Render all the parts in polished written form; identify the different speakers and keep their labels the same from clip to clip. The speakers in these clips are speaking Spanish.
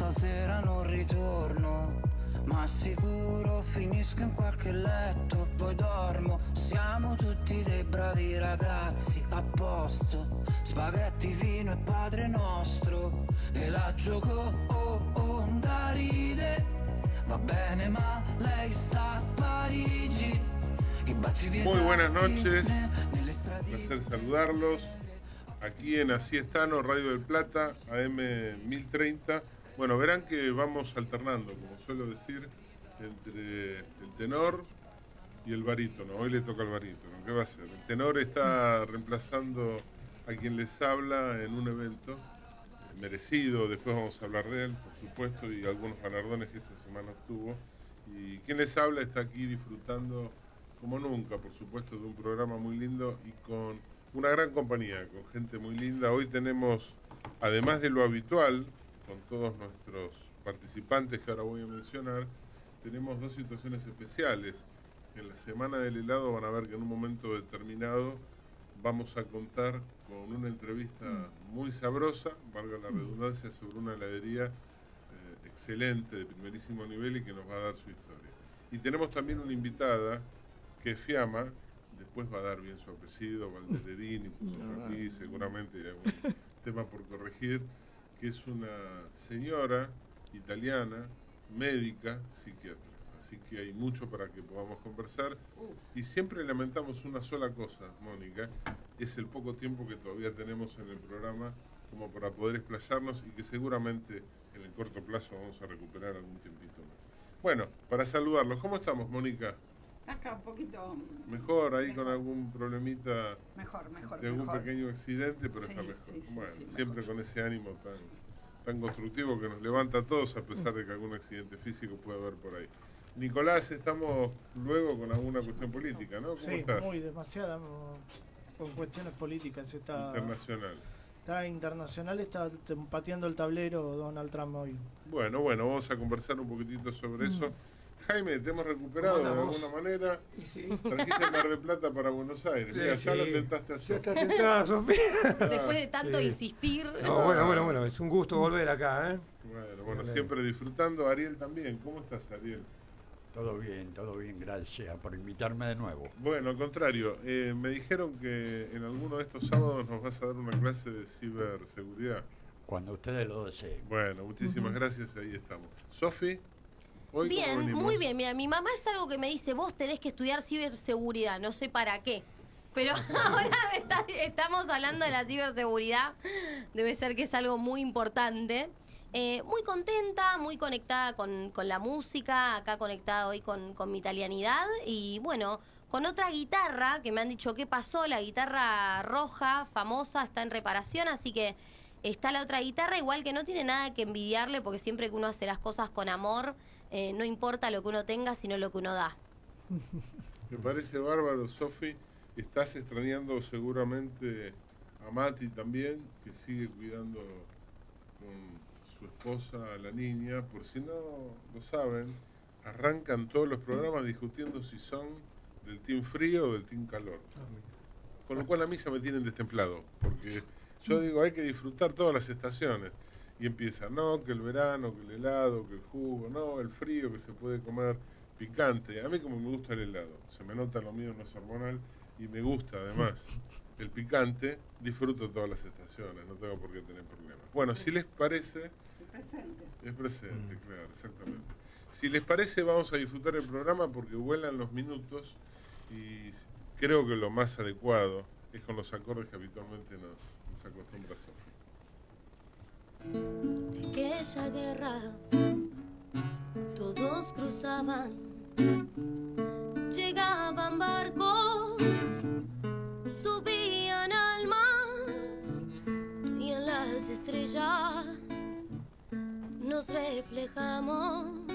Speaker 1: stasera non ritorno, ma sicuro finisco in qualche letto, poi dormo. Siamo tutti dei bravi ragazzi, a posto, spaghetti, vino e Padre Nostro, e la Gioconda ride, va bene ma lei sta a Parigi.
Speaker 2: Muy buenas noches, placer saludarlos aquí en Así Estano, Radio del Plata, AM 1030. Bueno, verán que vamos alternando, como suelo decir, entre el tenor y el barítono. Hoy le toca al barítono, ¿qué va a hacer? El tenor está reemplazando a quien les habla en un evento merecido, después vamos a hablar de él, por supuesto, y algunos galardones que esta semana obtuvo. Y quien les habla está aquí disfrutando como nunca, por supuesto, de un programa muy lindo y con una gran compañía, con gente muy linda. Hoy tenemos, además de lo habitual, con todos nuestros participantes que ahora voy a mencionar, tenemos dos situaciones especiales. En la Semana del Helado van a ver que en un momento determinado vamos a contar con una entrevista muy sabrosa, valga la redundancia, sobre una heladería excelente, de primerísimo nivel y que nos va a dar su historia. Y tenemos también una invitada que es Fiamma, después va a dar bien su apellido, Valderedini, aquí seguramente hay algún tema por corregir, que es una señora italiana, médica, psiquiatra. Así que hay mucho para que podamos conversar. Y siempre lamentamos una sola cosa, Mónica, es el poco tiempo que todavía tenemos en el programa como para poder explayarnos y que seguramente en el corto plazo vamos a recuperar algún tiempito más. Bueno, para saludarlos, ¿cómo estamos, Mónica?
Speaker 3: Acá un poquito
Speaker 2: mejor, ahí mejor. Con algún problemita
Speaker 3: mejor,
Speaker 2: de algún
Speaker 3: mejor.
Speaker 2: Pequeño accidente, pero sí, está mejor. Sí, bueno, sí, siempre mejor. Con ese ánimo tan constructivo que nos levanta a todos, a pesar de que algún accidente físico puede haber por ahí. Nicolás, estamos luego con alguna cuestión política, ¿no? ¿Cómo estás?
Speaker 4: Muy demasiada con cuestiones políticas.
Speaker 2: Internacional.
Speaker 4: Está internacional, está pateando el tablero Donald Trump hoy.
Speaker 2: Bueno, vamos a conversar un poquitito sobre eso. Jaime, te hemos recuperado de alguna manera.
Speaker 5: Sí.
Speaker 2: Trajiste Mar del Plata para Buenos Aires. Mira,
Speaker 5: Sí.
Speaker 2: ya lo tentaste a
Speaker 5: Ya está tentada, Sofía.
Speaker 6: Después de tanto insistir.
Speaker 5: No, bueno, es un gusto volver acá, ¿eh?
Speaker 2: Bueno, siempre disfrutando. Ariel también. ¿Cómo estás, Ariel?
Speaker 7: Todo bien, gracias por invitarme de nuevo.
Speaker 2: Bueno, al contrario, me dijeron que en alguno de estos sábados nos vas a dar una clase de ciberseguridad.
Speaker 7: Cuando ustedes lo deseen.
Speaker 2: Bueno, muchísimas gracias, ahí estamos. Sofi, hoy
Speaker 6: bien, muy bien. Mira, mi mamá es algo que me dice, vos tenés que estudiar ciberseguridad, no sé para qué. Pero ahora estamos hablando de la ciberseguridad, debe ser que es algo muy importante. Muy contenta, muy conectada con la música, acá conectada hoy con mi italianidad y bueno, con otra guitarra que me han dicho qué pasó, la guitarra roja, famosa, está en reparación, así que está la otra guitarra, igual que no tiene nada que envidiarle porque siempre que uno hace las cosas con amor, no importa lo que uno tenga, sino lo que uno da.
Speaker 2: Me parece bárbaro, Sofi, estás extrañando seguramente a Mati también, que sigue cuidando con su esposa, la niña. Por si no lo saben, arrancan todos los programas discutiendo si son del team frío o del team calor. Con lo cual a mí ya me tienen destemplado, porque yo digo hay que disfrutar todas las estaciones. Y empieza, no, que el verano, que el helado, que el jugo, no, el frío, que se puede comer picante. A mí como me gusta el helado, se me nota lo mío, no es hormonal, y me gusta además el picante, disfruto todas las estaciones, no tengo por qué tener problemas. Bueno, si les parece... Es presente, claro, exactamente. Si les parece, vamos a disfrutar el programa porque vuelan los minutos y creo que lo más adecuado es con los acordes que habitualmente nos acostumbra a hacer.
Speaker 8: De aquella guerra todos cruzaban, llegaban barcos, subían almas y en las estrellas nos reflejamos,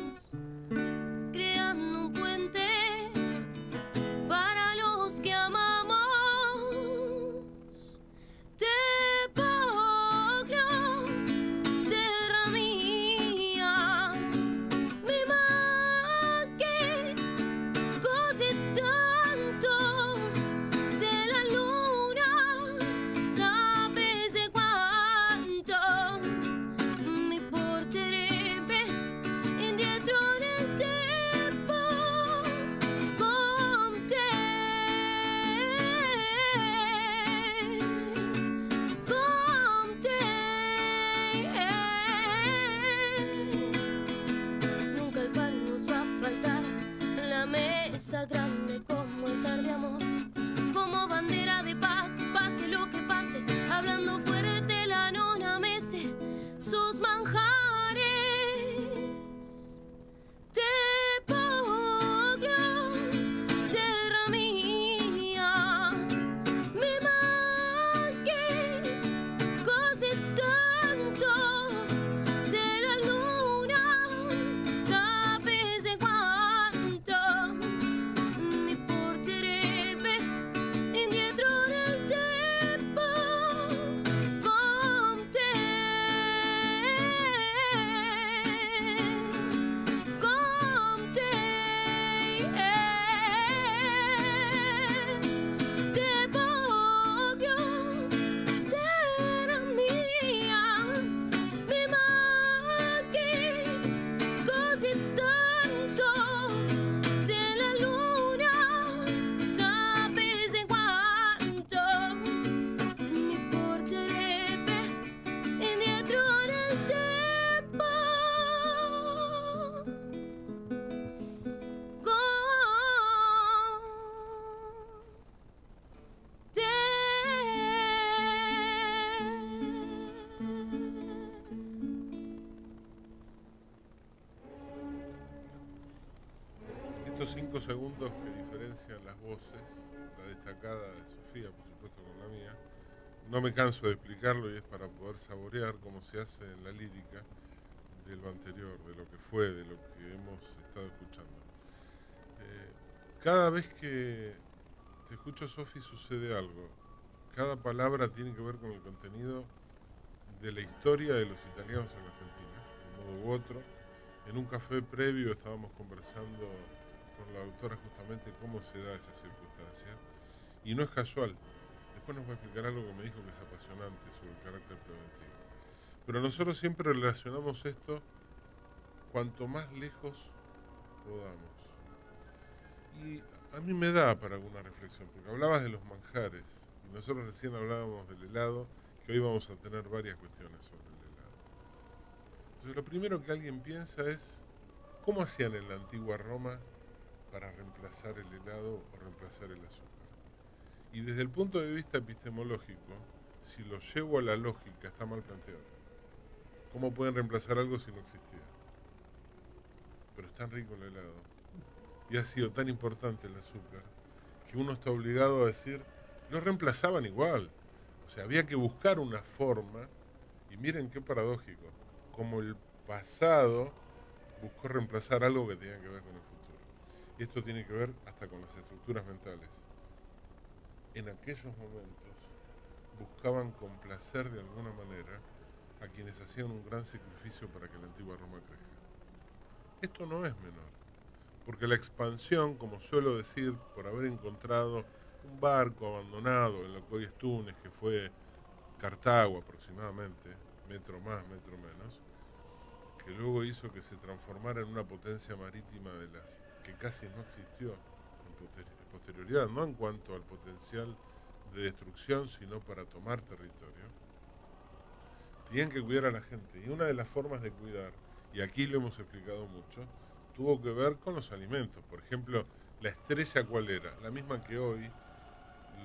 Speaker 8: creando un puente para los que amamos. Te pongo, tierra mía, mi mar que cose tanto, se la luna sabe de cuánto mi porteré.
Speaker 2: estos 5 segundos que diferencian las voces, la destacada de Sofía, por supuesto, con la mía, no me canso de explicarlo y es para poder saborear cómo se hace en la lírica de lo anterior, de lo que fue, de lo que hemos estado escuchando. Cada vez que te escucho, Sofi, sucede algo. Cada palabra tiene que ver con el contenido de la historia de los italianos en Argentina, de un modo u otro. En un café previo estábamos conversando con la autora justamente cómo se da esa circunstancia, y no es casual. Después nos va a explicar algo que me dijo que es apasionante sobre el carácter preventivo. Pero nosotros siempre relacionamos esto cuanto más lejos podamos. Y a mí me da para alguna reflexión, porque hablabas de los manjares, y nosotros recién hablábamos del helado, que hoy vamos a tener varias cuestiones sobre el helado. Entonces lo primero que alguien piensa es, ¿cómo hacían en la antigua Roma para reemplazar el helado o reemplazar el azúcar? Y desde el punto de vista epistemológico, si lo llevo a la lógica, está mal planteado. ¿Cómo pueden reemplazar algo si no existía? Pero es tan rico el helado, y ha sido tan importante el azúcar, que uno está obligado a decir, lo reemplazaban igual. O sea, había que buscar una forma, y miren qué paradójico, como el pasado buscó reemplazar algo que tenía que ver con el futuro. Y esto tiene que ver hasta con las estructuras mentales. En aquellos momentos buscaban complacer de alguna manera a quienes hacían un gran sacrificio para que la antigua Roma crezca. Esto no es menor, porque la expansión, como suelo decir, por haber encontrado un barco abandonado en lo que hoy es Túnez, que fue Cartago aproximadamente, metro más, metro menos, que luego hizo que se transformara en una potencia marítima de las que casi no existió en posterioridad, no en cuanto al potencial de destrucción, sino para tomar territorio. Tenían que cuidar a la gente, y una de las formas de cuidar, y aquí lo hemos explicado mucho, tuvo que ver con los alimentos. Por ejemplo, la estrella, ¿cuál era? La misma que hoy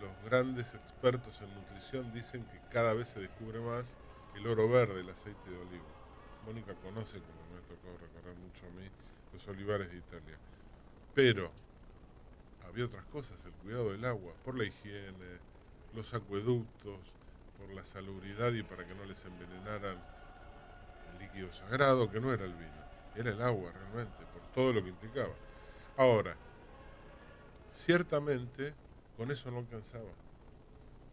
Speaker 2: los grandes expertos en nutrición dicen que cada vez se descubre más el oro verde, el aceite de oliva. Mónica conoce, como me ha tocado recorrer mucho a mí, los olivares de Italia. Pero había otras cosas, el cuidado del agua, por la higiene, los acueductos, por la salubridad y para que no les envenenaran el líquido sagrado, que no era el vino, era el agua realmente, por todo lo que implicaba. Ahora, ciertamente, con eso no alcanzaba.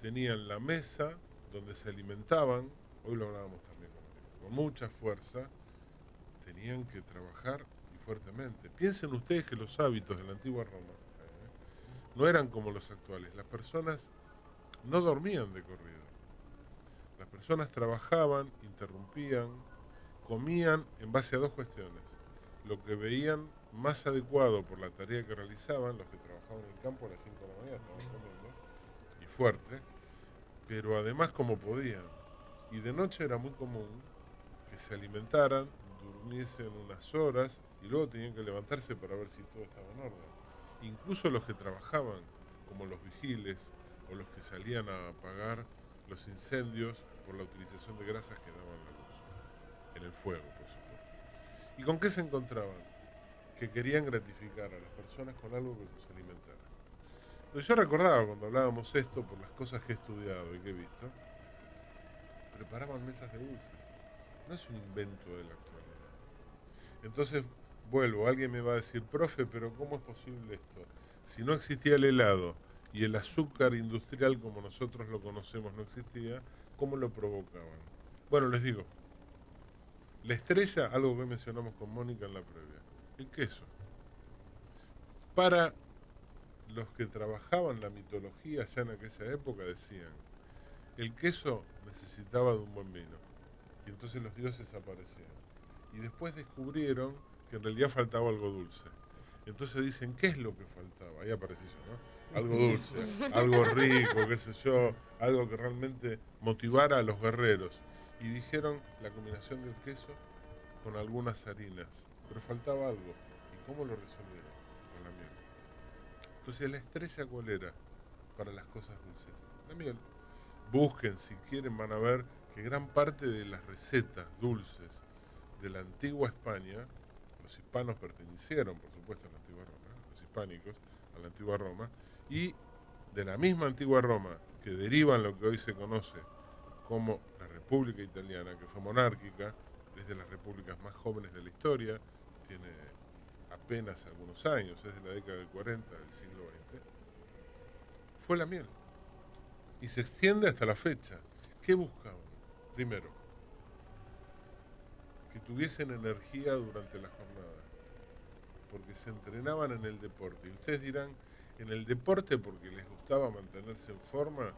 Speaker 2: Tenían la mesa donde se alimentaban, hoy lo hablábamos también con mucha fuerza, tenían que trabajar y fuertemente. Piensen ustedes que los hábitos de la antigua Roma no eran como los actuales. Las personas no dormían de corrido. Las personas trabajaban, interrumpían, comían en base a dos cuestiones. Lo que veían más adecuado por la tarea que realizaban, los que trabajaban en el campo a las 5 de la mañana estaban comiendo, y fuerte, pero además como podían. Y de noche era muy común que se alimentaran, durmiesen unas horas y luego tenían que levantarse para ver si todo estaba en orden. Incluso los que trabajaban, como los vigiles o los que salían a apagar los incendios por la utilización de grasas que daban la luz, en el fuego, por supuesto. ¿Y con qué se encontraban? Que querían gratificar a las personas con algo que los alimentara. Entonces yo recordaba cuando hablábamos esto, por las cosas que he estudiado y que he visto, preparaban mesas de dulces. No es un invento de la actualidad. Entonces, vuelvo, alguien me va a decir, profe, pero ¿cómo es posible esto? Si no existía el helado y el azúcar industrial como nosotros lo conocemos no existía, ¿cómo lo provocaban? Bueno, les digo, la estrella, algo que mencionamos con Mónica en la previa, el queso. Para los que trabajaban la mitología ya en aquella época decían, el queso necesitaba de un buen vino, y entonces los dioses aparecían. Y después descubrieron que en realidad faltaba algo dulce. Entonces dicen, ¿qué es lo que faltaba? Ahí aparece eso, ¿no? Algo dulce, algo rico, qué sé yo, algo que realmente motivara a los guerreros. Y dijeron la combinación del queso con algunas harinas, pero faltaba algo. ¿Y cómo lo resolvieron? Con la miel. Entonces, ¿la estrella cuál era para las cosas dulces? La miel. Busquen, si quieren, van a ver que gran parte de las recetas dulces de la antigua España, los hispanos pertenecieron, por supuesto, a la antigua Roma, los prehispánicos, a la antigua Roma, y de la misma antigua Roma, que derivan lo que hoy se conoce como la República Italiana, que fue monárquica, es de las repúblicas más jóvenes de la historia, tiene apenas algunos años, es de la década del 40 del siglo XX, fue la miel. Y se extiende hasta la fecha. ¿Qué buscaban? Primero, que tuviesen energía durante la jornada, porque se entrenaban en el deporte. Y ustedes dirán, en el deporte porque les gustaba mantenerse en forma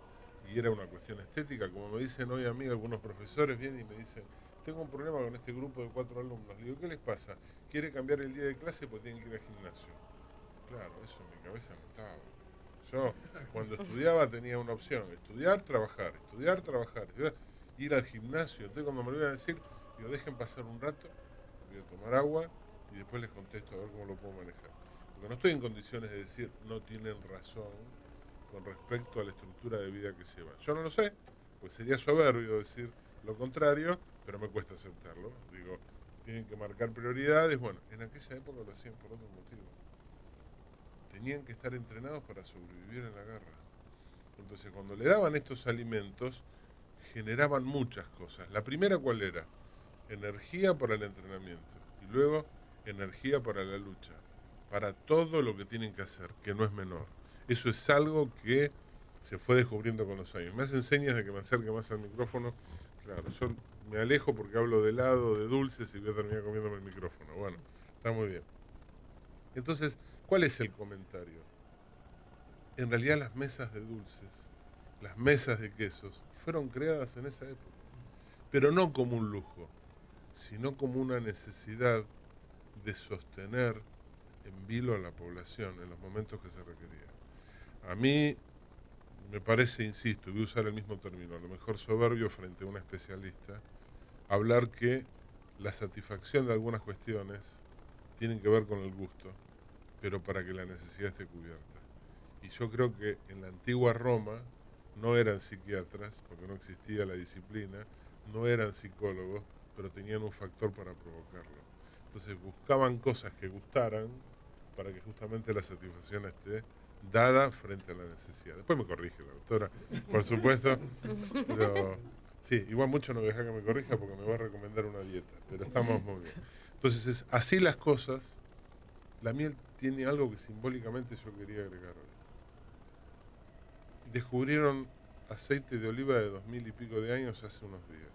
Speaker 2: y era una cuestión estética, como me dicen hoy a mí algunos profesores vienen y me dicen, tengo un problema con este grupo de 4 alumnos. Le digo, ¿qué les pasa? ¿Quiere cambiar el día de clase porque tienen que ir al gimnasio? Claro, eso en mi cabeza no estaba. Yo cuando estudiaba tenía una opción, estudiar, trabajar, ir al gimnasio. Entonces cuando me lo iban a decir, digo, dejen pasar un rato, voy a tomar agua y después les contesto a ver cómo lo puedo manejar. Porque no estoy en condiciones de decir, no tienen razón con respecto a la estructura de vida que llevan. Yo no lo sé, pues sería soberbio decir lo contrario, pero me cuesta aceptarlo. Digo, tienen que marcar prioridades. Bueno, en aquella época lo hacían por otro motivo. Tenían que estar entrenados para sobrevivir en la guerra. Entonces, cuando le daban estos alimentos, generaban muchas cosas. La primera, ¿cuál era? Energía para el entrenamiento. Y luego, energía para la lucha. Para todo lo que tienen que hacer, que no es menor. Eso es algo que se fue descubriendo con los años. Me hacen señas de que me acerque más al micrófono. Claro, yo me alejo porque hablo de helado, de dulces y voy a terminar comiéndome el micrófono. Bueno, está muy bien. Entonces, ¿cuál es el comentario? En realidad las mesas de dulces, las mesas de quesos, fueron creadas en esa época. Pero no como un lujo, sino como una necesidad de sostener en vilo a la población en los momentos que se requería. A mí me parece, insisto, voy a usar el mismo término, a lo mejor soberbio frente a un especialista, hablar que la satisfacción de algunas cuestiones tienen que ver con el gusto, pero para que la necesidad esté cubierta. Y yo creo que en la antigua Roma no eran psiquiatras, porque no existía la disciplina, no eran psicólogos, pero tenían un factor para provocarlo. Entonces buscaban cosas que gustaran para que justamente la satisfacción esté dada frente a la necesidad. Después me corrige la doctora, por supuesto, pero sí, igual mucho no voy a dejar que me corrija porque me va a recomendar una dieta, pero estamos muy bien. Entonces, es así las cosas. La miel tiene algo que simbólicamente yo quería agregar hoy. Descubrieron aceite de oliva de 2000 y pico de años hace unos días,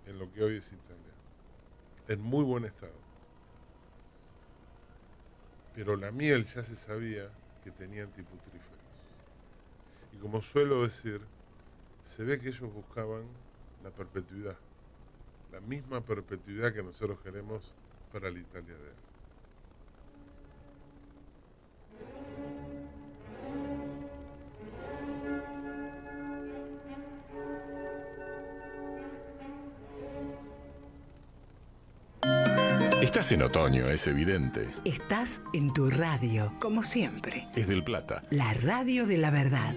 Speaker 2: en lo que hoy es Italia, en muy buen estado. Pero la miel ya se sabía que tenía antiputríferos. Y como suelo decir, se ve que ellos buscaban la perpetuidad, la misma perpetuidad que nosotros queremos para la Italia de él.
Speaker 3: Estás en otoño, es evidente.
Speaker 9: Estás en tu radio, como siempre.
Speaker 3: Es del Plata.
Speaker 9: La radio de la verdad.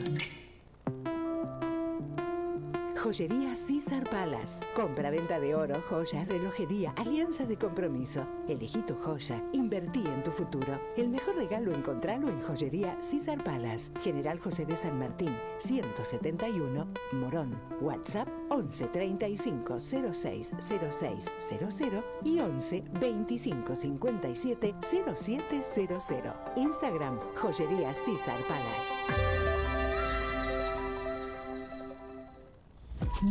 Speaker 9: Joyería César Palace. Compra-venta de oro, joyas, relojería, alianza de compromiso. Elegí tu joya, invertí en tu futuro. El mejor regalo encontralo en Joyería César Palace. General José de San Martín, 171, Morón. WhatsApp 11 35 06 06 00 y 11 25 57 0700. Instagram Joyería César Palace.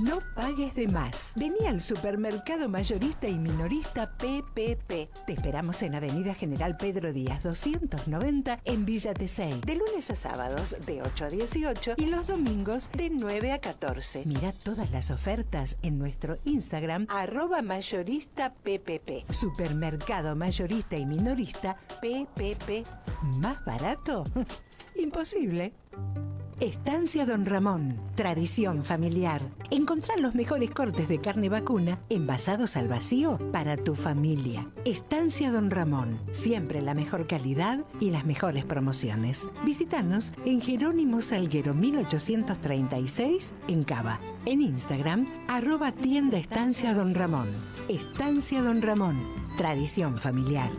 Speaker 9: No pagues de más. Vení al supermercado mayorista y minorista PPP. Te esperamos en Avenida General Pedro Díaz 290 en Villa Tesey. De lunes a sábados de 8 a 18 y los domingos de 9 a 14. Mirá todas las ofertas en nuestro Instagram @mayorista PPP. Supermercado mayorista y minorista PPP. ¿Más barato? Imposible. Estancia Don Ramón, tradición familiar. Encontrá los mejores cortes de carne vacuna envasados al vacío para tu familia. Estancia Don Ramón, siempre la mejor calidad y las mejores promociones. Visítanos en Jerónimo Salguero 1836 en Cava. En Instagram, @tienda Estancia Don Ramón. Estancia Don Ramón, tradición familiar.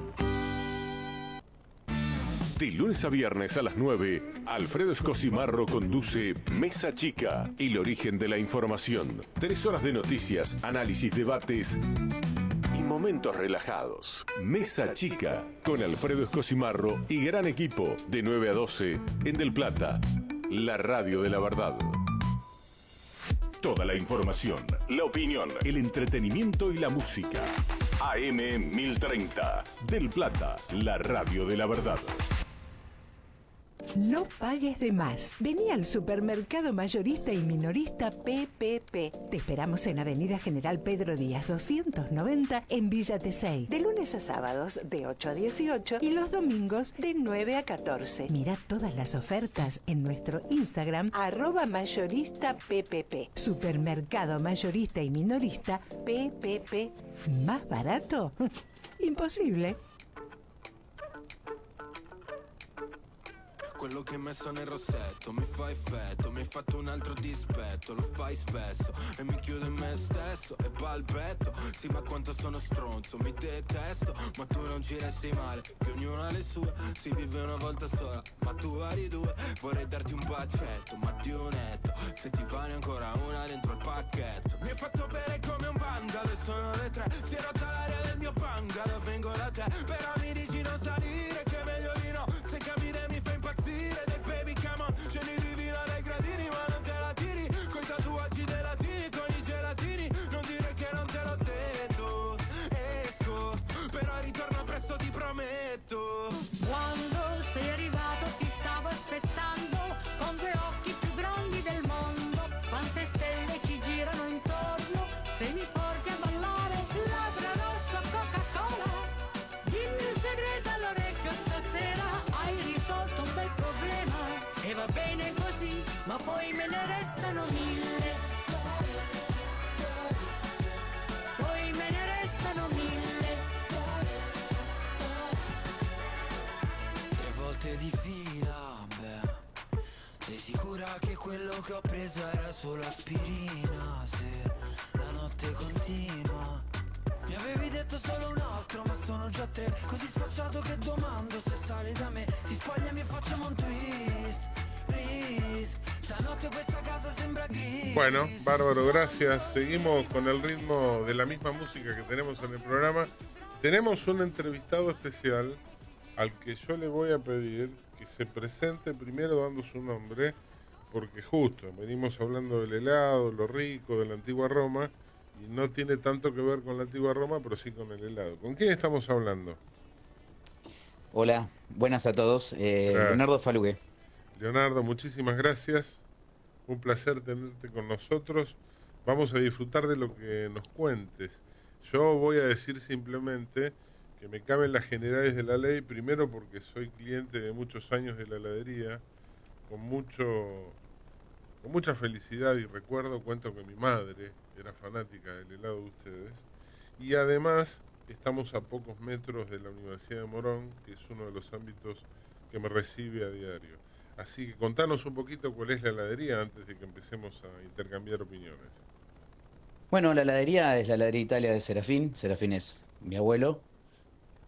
Speaker 3: De lunes a viernes a las 9, Alfredo Escosimarro conduce Mesa Chica, el origen de la información. 3 horas de noticias, análisis, debates y momentos relajados. Mesa Chica, con Alfredo Escosimarro y gran equipo, de 9 a 12, en Del Plata, la radio de la verdad. Toda la información, la opinión, el entretenimiento y la música. AM 1030, Del Plata, la radio de la verdad.
Speaker 9: No pagues de más. Vení al supermercado mayorista y minorista PPP. Te esperamos en Avenida General Pedro Díaz 290 en Villa Tesey. De lunes a sábados de 8 a 18 y los domingos de 9 a 14. Mirá todas las ofertas en nuestro Instagram @mayorista PPP. Supermercado mayorista y minorista PPP. ¿Más barato? Imposible.
Speaker 10: Quello che hai messo nel rossetto mi fa effetto, mi hai fatto un altro dispetto, lo fai spesso e mi chiudo in me stesso e balbetto. Sì, ma quanto sono stronzo, mi detesto, ma tu non ci resti male, che ognuno ha le sue, si vive una volta sola, ma tu hai due. Vorrei darti un bacetto, ma di un netto, se ti va ne ancora una dentro il pacchetto. Mi hai fatto bere come un vandalo e sono le 3, si è rotta l'aria del mio bungalow, vengo da te, però mi dici non salire, che è meglio di no, se capire mi fa impazzire. Dei baby come on, scendi di vino dai gradini ma non te la tiri, coi tatuaggi dei latini, con i gelatini, non dire che non te l'ho detto. Esco, però ritorno presto ti prometto.
Speaker 8: Quando sei arrivato ti stavo aspettando con 2 occhi più grandi del mondo. Quante stelle ci girano intorno, se mi porti a ballare labbra rosso Coca-Cola. Dimmi un segreto all'orecchio stasera, hai risolto un bel problema e va bene così, ma poi me ne restano 1000. Poi me ne restano 1000.
Speaker 1: 3 volte di fila, beh. Sei sicura che quello che ho preso era solo aspirina? Se la notte continua. Mi avevi detto solo un altro, ma sono già 3. Così sfacciato che domando se sale da me. Si spogliami e facciamo un twist, please. Stanotte questa casa sembra gris.
Speaker 2: Bueno, bárbaro, gracias. Seguimos con el ritmo de la misma música que tenemos en el programa. Tenemos un entrevistado especial al que yo le voy a pedir que se presente primero dando su nombre, porque justo venimos hablando del helado, lo rico, de la antigua Roma, y no tiene tanto que ver con la antigua Roma, pero sí con el helado. ¿Con quién estamos hablando?
Speaker 11: Hola, buenas a todos. Leonardo Falugue.
Speaker 2: Leonardo, muchísimas gracias. Un placer tenerte con nosotros. Vamos a disfrutar de lo que nos cuentes. Yo voy a decir simplemente que me caben las generales de la ley, primero porque soy cliente de muchos años de la heladería, con mucha felicidad y recuerdo, cuento que mi madre era fanática del helado de ustedes, y además estamos a pocos metros de la Universidad de Morón, que es uno de los ámbitos que me recibe a diario. Así que contanos un poquito cuál es la heladería antes de que empecemos a intercambiar opiniones.
Speaker 11: Bueno, la heladería es la heladería Italia de Serafín. Serafín es mi abuelo,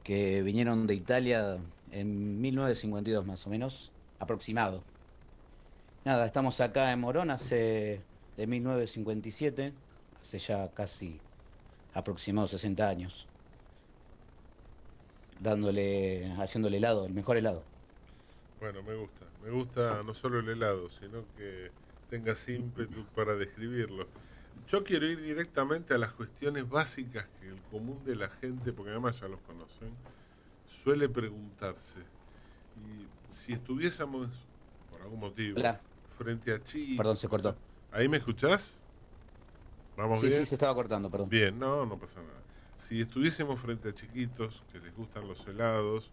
Speaker 11: que vinieron de Italia en 1952 más o menos, aproximado. Nada, estamos acá en Morón de 1957, hace ya casi aproximados 60 años, haciéndole helado, el mejor helado.
Speaker 2: Bueno, me gusta no solo el helado, sino que tengas ímpetu para describirlo. Yo quiero ir directamente a las cuestiones básicas que el común de la gente, porque además ya los conocen, suele preguntarse. Y si estuviésemos, por algún motivo, frente a Chile...
Speaker 11: Perdón, se cortó.
Speaker 2: ¿Ahí me escuchás? ¿Vamos bien?
Speaker 11: Sí, se estaba cortando, perdón.
Speaker 2: Bien, no pasa nada. Si estuviésemos frente a chiquitos que les gustan los helados,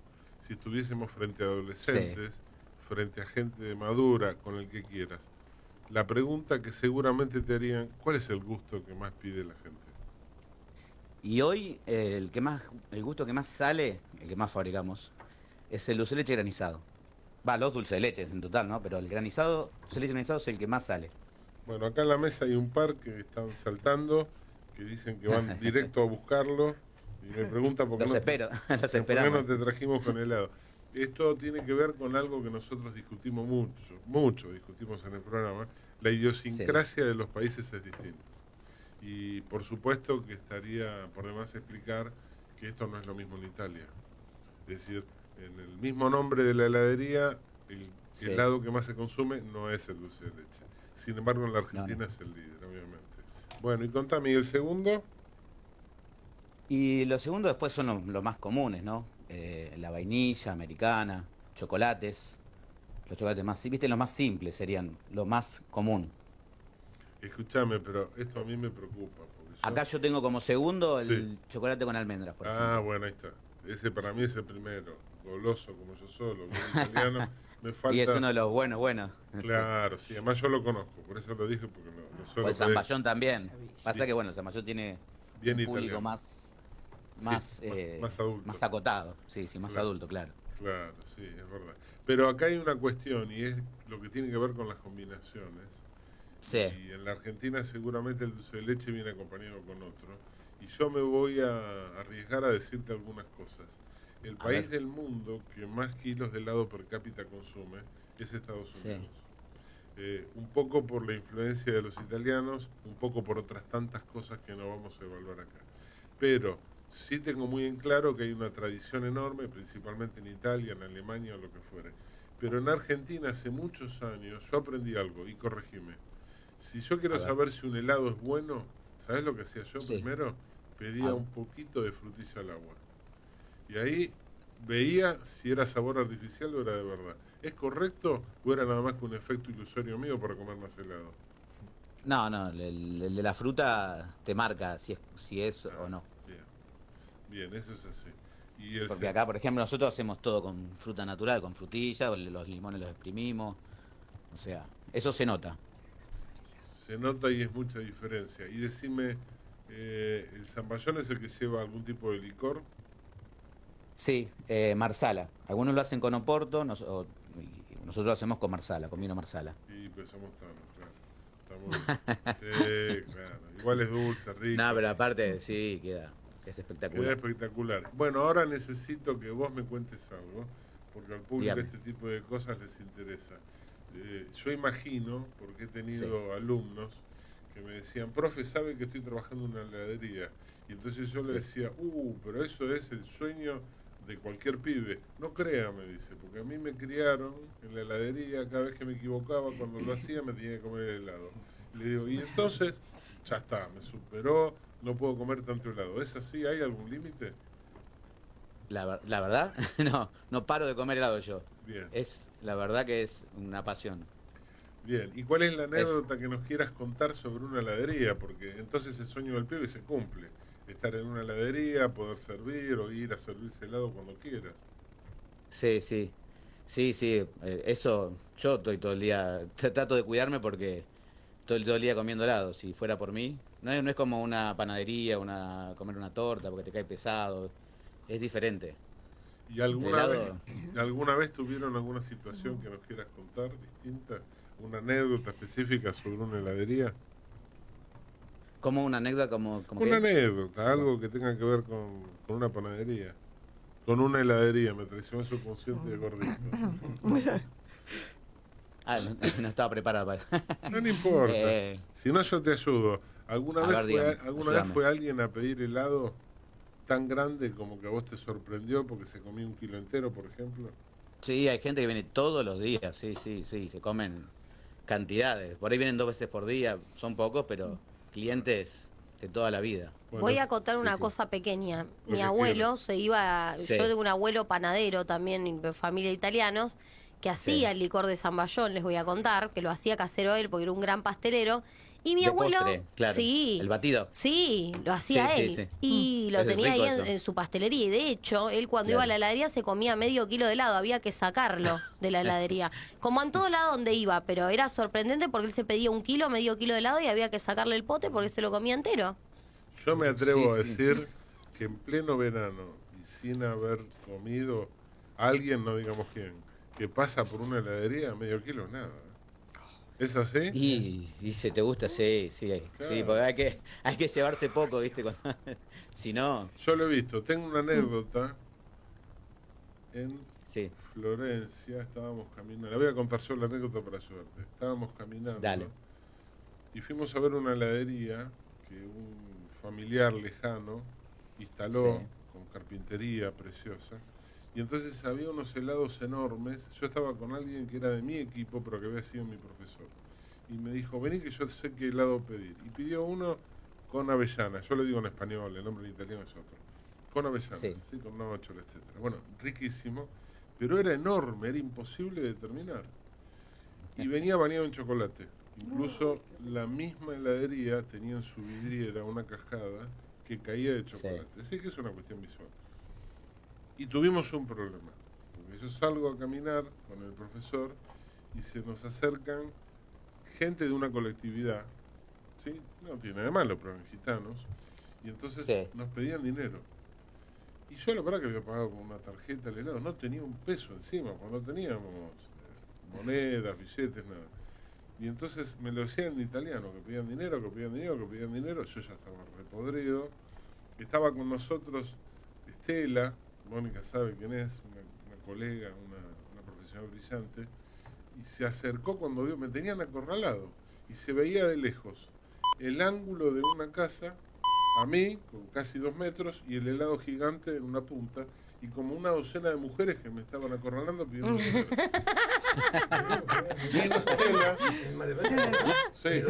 Speaker 2: si estuviésemos frente a adolescentes, frente a gente madura, con el que quieras, la pregunta que seguramente te harían, ¿cuál es el gusto que más pide la gente?
Speaker 11: Y hoy el gusto que más sale, el que más fabricamos, es el dulce de leche granizado. Los dulces de leche en total, ¿no? Pero el granizado, dulce de leche granizado es el que más sale.
Speaker 2: Bueno, acá en la mesa hay un par que están saltando, que dicen que van directo a buscarlo, y me preguntan por qué no te trajimos con helado. Esto tiene que ver con algo que nosotros discutimos mucho discutimos en el programa. La idiosincrasia de los países es distinta. Y por supuesto que estaría por demás explicar que esto no es lo mismo en Italia. Es decir, en el mismo nombre de la heladería, el helado que más se consume no es el dulce de leche. Sin embargo, en la Argentina es el líder, obviamente. Bueno, y contame, ¿y el segundo?
Speaker 11: Y los segundos después son los más comunes, ¿no? La vainilla, americana, chocolates. Los chocolates más, viste, los más simples serían lo más común.
Speaker 2: Escúchame, pero esto a mí me preocupa.
Speaker 11: Acá yo tengo como segundo el chocolate con almendras, por ejemplo.
Speaker 2: Bueno, ahí está. Ese para mí es el primero. Goloso como yo solo, buen italiano. Me falta...
Speaker 11: Y es uno de los buenos.
Speaker 2: Claro, sí, además yo lo conozco, por eso lo dije, porque no solo...
Speaker 11: O el zamballón también. Pasa que, bueno, el zamballón tiene
Speaker 2: bien
Speaker 11: un público
Speaker 2: italiano.
Speaker 11: más
Speaker 2: adulto.
Speaker 11: más acotado. Sí, más adulto, claro.
Speaker 2: Claro, sí, es verdad. Pero acá hay una cuestión, y es lo que tiene que ver con las combinaciones.
Speaker 11: Sí.
Speaker 2: Y en la Argentina seguramente el dulce de leche viene acompañado con otro. Y yo me voy a arriesgar a decirte algunas cosas. El país del mundo que más kilos de helado per cápita consume es Estados Unidos. Un poco por la influencia de los italianos, un poco por otras tantas cosas que no vamos a evaluar acá. Pero sí tengo muy en claro que hay una tradición enorme, principalmente en Italia, en Alemania o lo que fuere. Pero en Argentina hace muchos años yo aprendí algo, y corregime. Si yo quiero saber si un helado es bueno, ¿sabes lo que hacía yo primero? Pedía un poquito de frutilla al agua. Y ahí veía si era sabor artificial o era de verdad. ¿Es correcto o era nada más que un efecto ilusorio mío para comer más helado?
Speaker 11: No, el de la fruta te marca si es o no.
Speaker 2: Bien, eso es así.
Speaker 11: Porque acá, por ejemplo, nosotros hacemos todo con fruta natural, con frutilla, los limones los exprimimos. O sea, eso se nota.
Speaker 2: Se nota y es mucha diferencia. Y decime, ¿el zamballón es el que lleva algún tipo de licor?
Speaker 11: Sí, marsala. Algunos lo hacen con oporto, nosotros lo hacemos con marsala, con vino marsala.
Speaker 2: Y pues somos tanos, claro. Está muy bien. Sí, claro. Igual es dulce, rico.
Speaker 11: No, pero aparte, sí, es espectacular.
Speaker 2: Queda espectacular. Bueno, ahora necesito que vos me cuentes algo, porque al público este tipo de cosas les interesa. Yo imagino, porque he tenido alumnos que me decían, profe, ¿sabe que estoy trabajando en una heladería? Y entonces yo le decía, pero eso es el sueño de cualquier pibe. No crea, me dice, porque a mí me criaron en la heladería, cada vez que me equivocaba, cuando lo hacía me tenía que comer el helado. Le digo, y entonces, ya está, me superó, no puedo comer tanto helado. ¿Es así? ¿Hay algún límite?
Speaker 11: La verdad, no paro de comer helado yo.
Speaker 2: Bien.
Speaker 11: La verdad que es una pasión.
Speaker 2: Bien, ¿y cuál es la anécdota que nos quieras contar sobre una heladería? Porque entonces el sueño del pibe se cumple. Estar en una heladería, poder servir o ir a servirse helado cuando quieras.
Speaker 11: Sí. Eso, yo estoy todo el día, trato de cuidarme porque todo el día comiendo helado. Si fuera por mí, no es como una panadería, comer una torta porque te cae pesado. Es diferente.
Speaker 2: ¿Y alguna vez tuvieron alguna situación que nos quieras contar distinta? ¿Una anécdota específica sobre una heladería?
Speaker 11: ¿Cómo una anécdota?
Speaker 2: Una anécdota, algo que tenga que ver con una panadería. Con una heladería, me traicionó su consciente de gordito.
Speaker 11: No estaba preparado para eso.
Speaker 2: No importa. Si no, yo te ayudo. ¿Alguna vez fue alguien a pedir helado tan grande como que a vos te sorprendió porque se comió 1 kilo entero, por ejemplo?
Speaker 11: Sí, hay gente que viene todos los días, sí, se comen cantidades. Por ahí vienen 2 veces por día, son pocos, pero clientes de toda la vida.
Speaker 6: Bueno, voy a contar una cosa pequeña. Mi abuelo se iba, yo tengo un abuelo panadero también, de familia de italianos, que hacía el licor de zamballón, les voy a contar, que lo hacía casero él porque era un gran pastelero. Y mi abuelo,
Speaker 11: postre, claro. El batido.
Speaker 6: Sí, lo hacía él. Y lo tenía ahí en su pastelería. Y de hecho, él cuando iba a la heladería se comía medio kilo de helado. Había que sacarlo de la heladería. Como en todo lado donde iba. Pero era sorprendente porque él se pedía 1 kilo, medio kilo de helado y había que sacarle el pote porque se lo comía entero.
Speaker 2: Yo me atrevo a decir que en pleno verano y sin haber comido, alguien, no digamos quién, que pasa por una heladería, medio kilo nada. ¿Es así?
Speaker 11: Y si te gusta, sí, claro. Sí, porque hay que llevarse poco, ¿viste? Si no...
Speaker 2: Yo lo he visto, tengo una anécdota en
Speaker 11: Sí.
Speaker 2: Florencia, estábamos caminando. Le voy a contar yo la anécdota para ayudarte. Estábamos caminando.
Speaker 11: Dale.
Speaker 2: Y fuimos a ver una heladería que un familiar lejano instaló
Speaker 11: Sí.
Speaker 2: con carpintería preciosa. Y entonces había unos helados enormes. Yo estaba con alguien que era de mi equipo, pero que había sido mi profesor. Y me dijo, vení que yo sé qué helado pedir. Y pidió uno con avellana. Yo le digo en español, el nombre en italiano es otro. Con avellana,
Speaker 11: Sí.
Speaker 2: ¿sí? Con nochola, etcétera. Bueno, riquísimo, pero era enorme, era imposible de terminar. Y venía bañado en chocolate. Incluso la misma heladería tenía en su vidriera una cascada que caía de chocolate. Sí, que es una cuestión visual. Y tuvimos un problema. Porque yo salgo a caminar con el profesor y se nos acercan gente de una colectividad, ¿sí? No tiene nada de malo, pero eran gitanos. Y entonces
Speaker 11: Sí.
Speaker 2: nos pedían dinero. Y yo la verdad que había pagado con una tarjeta el helado, no tenía un peso encima, porque no teníamos monedas, billetes, nada. Y entonces me lo decían en italiano, que pedían dinero, que pedían dinero, que pedían dinero. Yo ya estaba repodrido. Estaba con nosotros Estela, Mónica sabe quién es, una colega, una profesional brillante, y se acercó cuando vio, me tenían acorralado, y se veía de lejos el ángulo de una casa, a mí, con casi 2 metros, y el helado gigante en una punta, y como una docena de mujeres que me estaban acorralando pidiendo dinero. Vino Estela.
Speaker 5: En Mar del Plata.
Speaker 2: Sí.
Speaker 5: En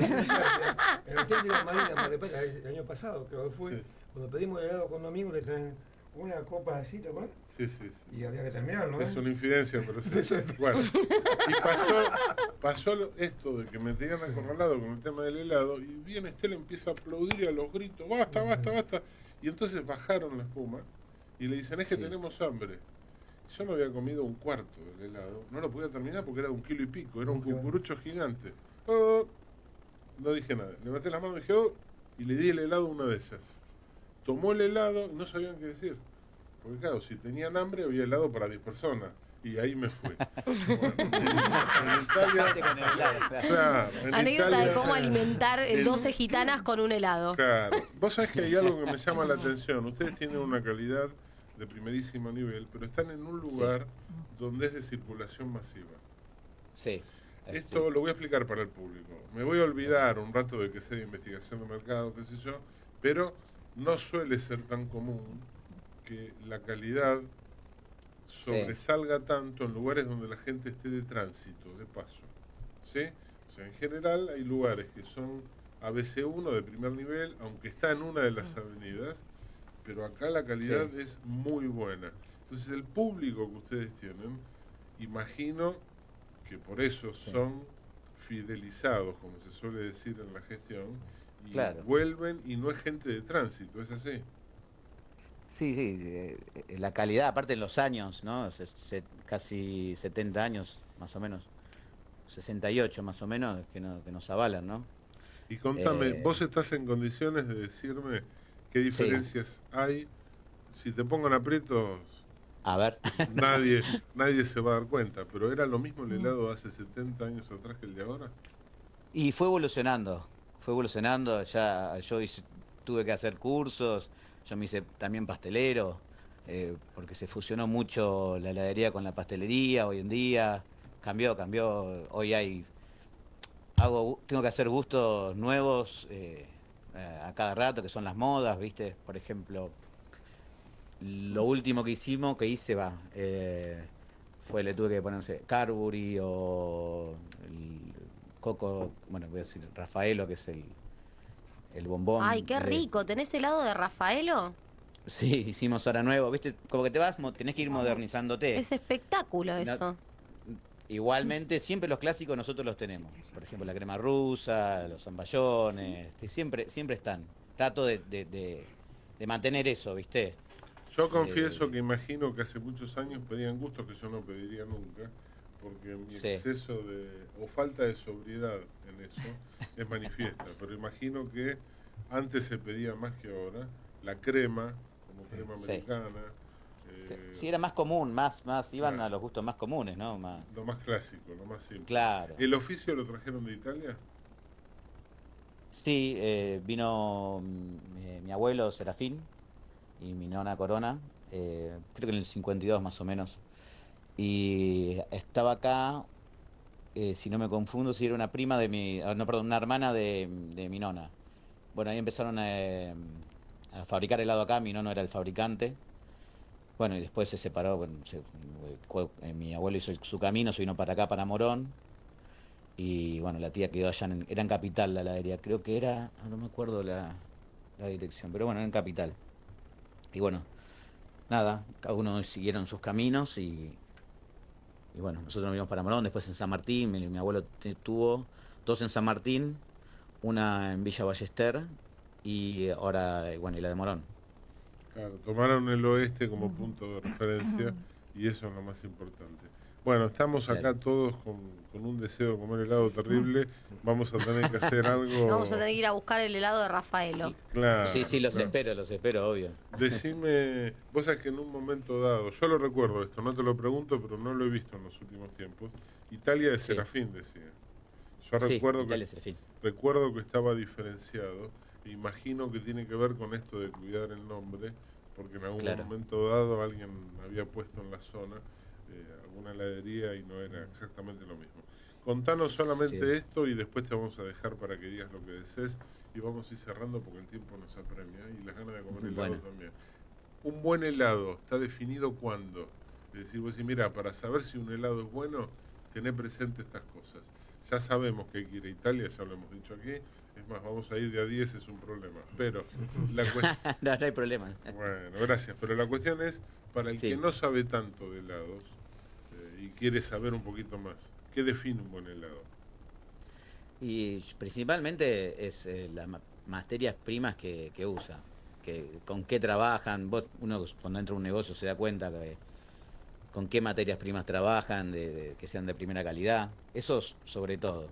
Speaker 5: el hotel de la Marina, en Mar del Plata, el año pasado, creo que fue,
Speaker 2: Sí.
Speaker 5: cuando pedimos el helado con Domingo, le traen una copa así, ¿te acuerdas?
Speaker 2: Sí, sí, sí.
Speaker 5: Y había que terminarlo,
Speaker 2: Es una infidencia, pero sí. Bueno, y pasó esto de que me tenían acorralado con el tema del helado, y viene Estela, empieza a aplaudir a los gritos, basta, basta, basta. Y entonces bajaron la espuma y le dicen, es que
Speaker 11: Sí.
Speaker 2: tenemos hambre. Yo me había comido un cuarto del helado, no lo podía terminar porque era de 1,5 kilos, era un cucurucho gigante. Oh, no dije nada, levanté las manos y dije, oh, y le di el helado a una de ellas. Tomó el helado y no sabían qué decir. Porque claro, si tenían hambre había helado para 10 personas. Y ahí me fui. Bueno, en Italia...
Speaker 11: Con el helado, claro.
Speaker 2: Claro, en
Speaker 6: Anécdota
Speaker 2: Italia-
Speaker 6: de cómo alimentar 12 gitanas con un helado.
Speaker 2: Claro. Vos sabés que hay algo que me llama la atención. Ustedes tienen una calidad de primerísimo nivel, pero están en un lugar donde es de circulación masiva.
Speaker 11: Sí.
Speaker 2: Esto lo voy a explicar para el público. Me voy a olvidar un rato de que sea de investigación de mercado, qué sé yo, pero no suele ser tan común que la calidad sobresalga tanto en lugares donde la gente esté de tránsito, de paso. ¿Sí? O sea, en general hay lugares que son ABC1 de primer nivel, aunque está en una de las avenidas, pero acá la calidad es muy buena. Entonces el público que ustedes tienen, imagino que por eso son fidelizados, como se suele decir en la gestión, y
Speaker 11: Claro.
Speaker 2: vuelven y no es gente de tránsito, ¿es así?
Speaker 11: Sí, sí, la calidad, aparte en los años, ¿no? Casi 70 años, más o menos, 68 más o menos, que nos avalan, ¿no?
Speaker 2: Y contame, ¿vos estás en condiciones de decirme qué diferencias hay? Si te pongo en aprietos,
Speaker 11: a ver,
Speaker 2: nadie se va a dar cuenta, pero ¿era lo mismo el helado hace 70 años atrás que el de ahora?
Speaker 11: Y fue evolucionando, ya tuve que hacer cursos, yo me hice también pastelero, porque se fusionó mucho la heladería con la pastelería hoy en día, cambió, hoy tengo que hacer gustos nuevos a cada rato, que son las modas, ¿viste? Por ejemplo, lo último que hice fue, le tuve que ponerse Carbury o el Coco, bueno, voy a decir Rafaelo, que es el bombón.
Speaker 6: Ay, qué rico. ¿Tenés helado de Rafaelo?
Speaker 11: Sí, hicimos ahora nuevo, ¿viste? Como que tenés que ir modernizándote.
Speaker 6: Es espectáculo eso.
Speaker 11: Igualmente, siempre los clásicos nosotros los tenemos. Por ejemplo, la crema rusa, los zamballones, siempre están. Trato de mantener eso, ¿viste?
Speaker 2: Yo confieso que imagino que hace muchos años pedían gustos que yo no pediría nunca, porque mi exceso o falta de sobriedad en eso es manifiesta. Pero imagino que antes se pedía más que ahora la crema, como crema americana.
Speaker 11: Sí, era más común, iban a los gustos más comunes, ¿no?
Speaker 2: Lo más clásico, lo más simple.
Speaker 11: Claro.
Speaker 2: ¿El oficio lo trajeron de Italia?
Speaker 11: Sí, vino mi abuelo Serafín y mi nona Corona, creo que en el 52 más o menos. Y estaba acá, si no me confundo, si era una prima de mi... no, perdón, una hermana de mi nona. Bueno, ahí empezaron a fabricar helado acá, mi nono era el fabricante. Bueno, y después se separó, bueno, mi abuelo hizo su camino, se vino para acá, para Morón. Y bueno, la tía quedó allá, era en Capital la heladería, creo que era, no me acuerdo la dirección, pero bueno, era en Capital. Y bueno, nada, cada uno siguieron sus caminos y bueno, nosotros nos vinimos para Morón, después en San Martín, mi abuelo tuvo 2 en San Martín, una en Villa Ballester y ahora, bueno, y la de Morón.
Speaker 2: Claro, tomaron el oeste como punto de referencia y eso es lo más importante. Bueno, estamos acá todos con un deseo de comer helado terrible. Vamos a tener que hacer algo.
Speaker 6: Vamos a tener que ir a buscar el helado de Rafaelo.
Speaker 2: Claro.
Speaker 11: Sí, los espero, obvio.
Speaker 2: Decime, vos sabés que en un momento dado, yo lo recuerdo esto, no te lo pregunto, pero no lo he visto en los últimos tiempos. Italia de Serafín, decía. Yo recuerdo que estaba diferenciado. Imagino que tiene que ver con esto de cuidar el nombre, porque en algún momento dado alguien había puesto en la zona alguna heladería y no era exactamente lo mismo. Contanos solamente esto y después te vamos a dejar para que digas lo que desees y vamos a ir cerrando porque el tiempo nos apremia y las ganas de comer helado también. Un buen helado está definido cuando. Es decir, vos decís, mira, para saber si un helado es bueno, tené presente estas cosas. Ya sabemos que hay que ir a Italia, ya lo hemos dicho aquí. Es más, vamos a ir de a 10, es un problema. Pero la cuestión...
Speaker 11: no hay problema.
Speaker 2: Bueno, gracias. Pero la cuestión es, para el que no sabe tanto de helados y quiere saber un poquito más, ¿qué define un buen helado?
Speaker 11: Y principalmente es las materias primas que usa, con qué trabajan. Uno cuando entra a un negocio se da cuenta con qué materias primas trabajan, que sean de primera calidad. Eso sobre todo.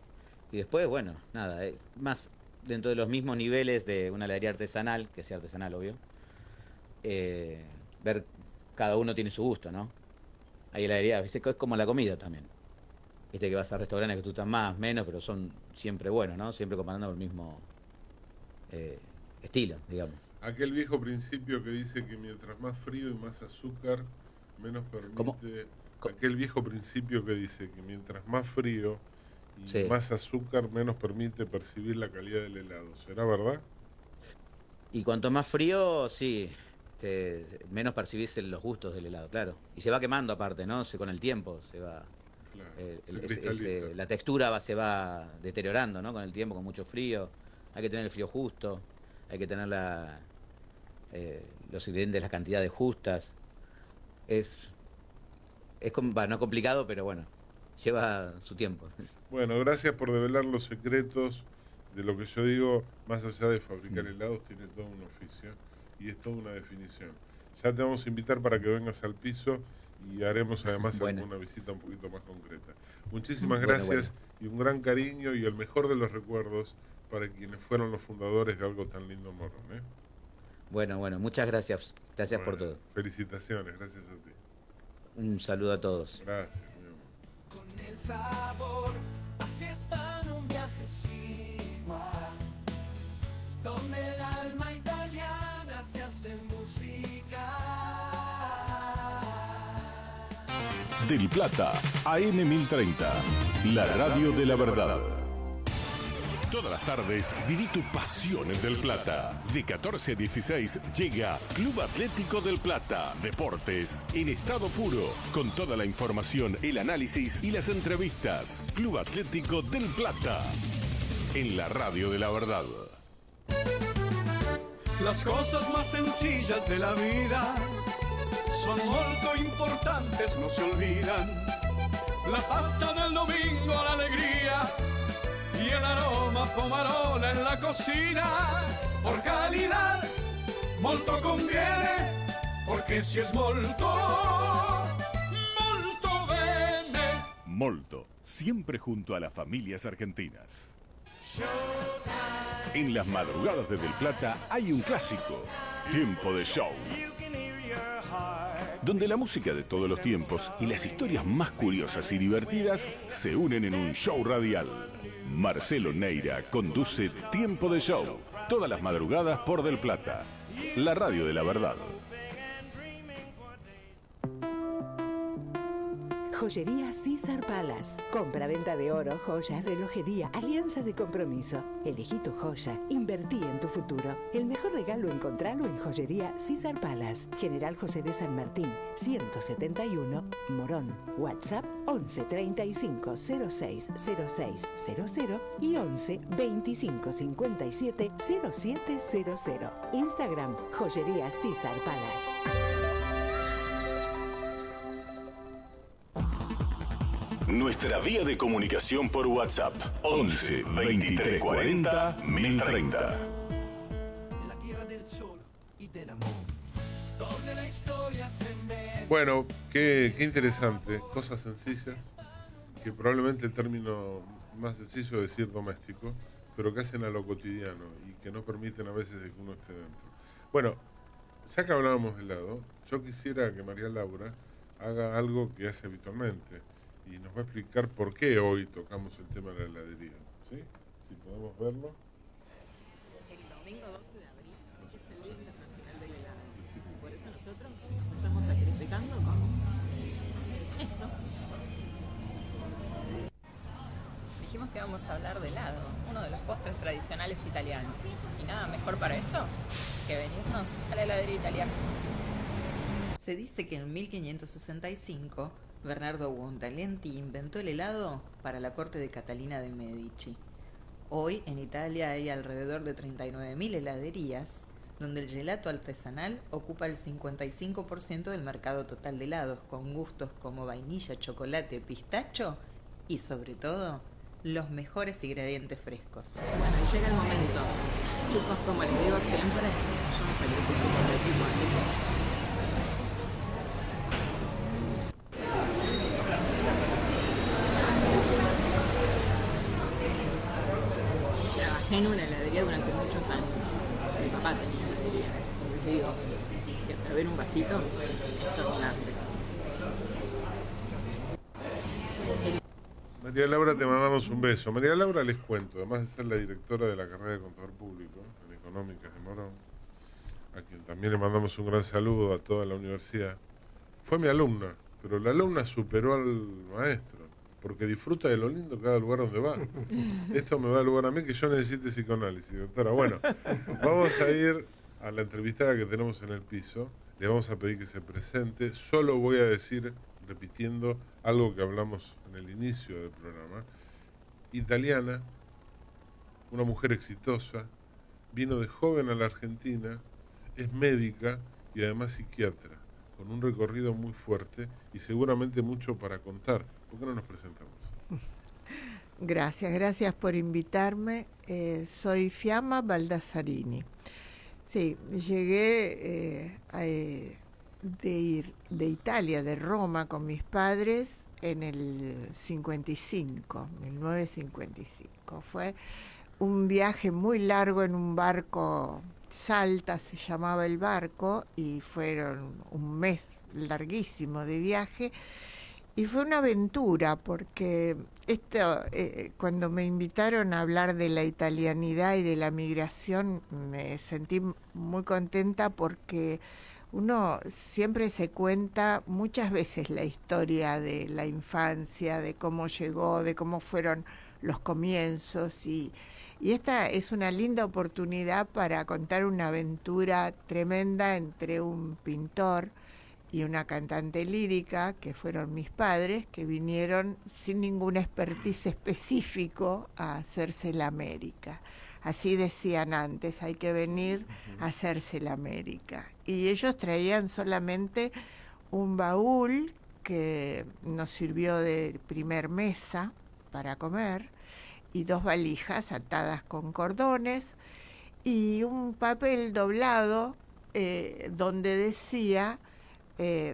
Speaker 11: Y después, bueno, nada, es más dentro de los mismos niveles de una heladería artesanal, que sea artesanal, obvio, ver cada uno tiene su gusto, ¿no? Hay heladerías, ¿viste? Es como la comida también. Viste que vas a restaurantes que tú estás más, menos, pero son siempre buenos, ¿no? Siempre comandando el mismo estilo, digamos.
Speaker 2: Aquel viejo principio que dice que mientras más frío y más azúcar, menos permite...
Speaker 11: ¿Cómo?
Speaker 2: Aquel viejo principio que dice que mientras más frío y más azúcar, menos permite percibir la calidad del helado. ¿Será verdad?
Speaker 11: Y cuanto más frío, sí, menos percibís los gustos del helado, claro. Y se va quemando aparte, ¿no? Con el tiempo se va... Claro, la textura se va deteriorando, ¿no? Con el tiempo, con mucho frío. Hay que tener el frío justo, hay que tener los ingredientes, las cantidades justas. Es no complicado, pero bueno, lleva su tiempo.
Speaker 2: Bueno, gracias por develar los secretos de lo que yo digo, más allá de fabricar helados, tiene todo un oficio y es toda una definición. Ya te vamos a invitar para que vengas al piso y haremos además alguna visita un poquito más concreta. Muchísimas gracias y un gran cariño y el mejor de los recuerdos para quienes fueron los fundadores de algo tan lindo en Morón, ¿eh?
Speaker 11: Bueno, muchas gracias. Gracias por todo.
Speaker 2: Felicitaciones, gracias a ti.
Speaker 11: Un saludo a todos.
Speaker 2: Gracias.
Speaker 10: Con el sabor, así está en un viaje sin igual, donde el alma italiana se hace música.
Speaker 3: Del Plata, AM 1030, la radio de la verdad. Todas las tardes viví tu pasión en Del Plata. De 14 a 16 llega Club Atlético Del Plata. Deportes en estado puro. Con toda la información, el análisis y las entrevistas. Club Atlético Del Plata. En la radio de la verdad.
Speaker 10: Las cosas más sencillas de la vida son molto importantes, no se olvidan. La pasta del domingo, la alegría y el aroma pomarola en la cocina. Por calidad, molto conviene, porque si es molto, molto bene.
Speaker 3: Molto, siempre junto a las familias argentinas. En las madrugadas de Del Plata hay un clásico, Tiempo de Show, donde la música de todos los tiempos y las historias más curiosas y divertidas se unen en un show radial. Marcelo Neira conduce Tiempo de Show, todas las madrugadas por Del Plata, la radio de la verdad.
Speaker 9: Joyería César Palace. Compra-venta de oro, joyas, relojería, alianza de compromiso. Elegí tu joya, invertí en tu futuro. El mejor regalo encontralo en Joyería César Palace. General José de San Martín, 171, Morón. WhatsApp 11 35 06 06 00 y 11 25 57 0700. Instagram Joyería César Palace.
Speaker 3: Nuestra vía de comunicación por WhatsApp 11 23 40 1030.
Speaker 10: La tierra del sol y del amor, donde la historia se ve.
Speaker 2: Bueno, qué interesante. Cosas sencillas, que probablemente el término más sencillo es decir doméstico, pero que hacen a lo cotidiano y que no permiten a veces de que uno esté dentro. Bueno, ya que hablábamos de helado, yo quisiera que María Laura haga algo que hace habitualmente y nos va a explicar por qué hoy tocamos el tema de la heladería. ¿Sí? Si podemos verlo.
Speaker 12: El domingo 12 de abril es el Día Internacional del Helado. Por eso nosotros estamos sacrificando con esto. Dijimos que íbamos a hablar de helado, uno de los postres tradicionales italianos. Y nada mejor para eso que venirnos a la heladería italiana. Se dice que en 1565 Bernardo Buontalenti inventó el helado para la corte de Catalina de Medici. Hoy en Italia hay alrededor de 39.000 heladerías, donde el gelato artesanal ocupa el 55% del mercado total de helados, con gustos como vainilla, chocolate, pistacho y sobre todo los mejores ingredientes frescos. Bueno, y llega el momento. Chicos, como les digo siempre, yo me sacrifico por el equipo, así que en una heladería durante muchos años. Mi papá tenía heladería. Les digo que servir un vasito es tornante.
Speaker 2: María Laura, te mandamos un beso. María Laura, les cuento, además de ser la directora de la carrera de Contador Público en Económicas de Morón, a quien también le mandamos un gran saludo a toda la universidad, fue mi alumna, pero la alumna superó al maestro, porque disfruta de lo lindo cada lugar donde va. Esto me da lugar a mí que yo necesite psicoanálisis, doctora. Bueno, vamos a ir a la entrevistada que tenemos en el piso. Le vamos a pedir que se presente. Solo voy a decir, repitiendo algo que hablamos en el inicio del programa. Italiana, una mujer exitosa, vino de joven a la Argentina, es médica y además psiquiatra, con un recorrido muy fuerte y seguramente mucho para contar. ¿Por qué no nos presentamos?
Speaker 13: Gracias por invitarme. Soy Fiamma Baldassarini. Sí, llegué de Italia, de Roma, con mis padres en el 1955. Fue un viaje muy largo en un barco, Salta se llamaba el barco, y fueron un mes larguísimo de viaje. Y fue una aventura porque cuando me invitaron a hablar de la italianidad y de la migración me sentí muy contenta porque uno siempre se cuenta muchas veces la historia de la infancia, de cómo llegó, de cómo fueron los comienzos y esta es una linda oportunidad para contar una aventura tremenda entre un pintor y una cantante lírica, que fueron mis padres, que vinieron sin ningún expertise específico a hacerse la América. Así decían antes, hay que venir a hacerse la América. Y ellos traían solamente un baúl que nos sirvió de primer mesa para comer, y 2 valijas atadas con cordones, y un papel doblado donde decía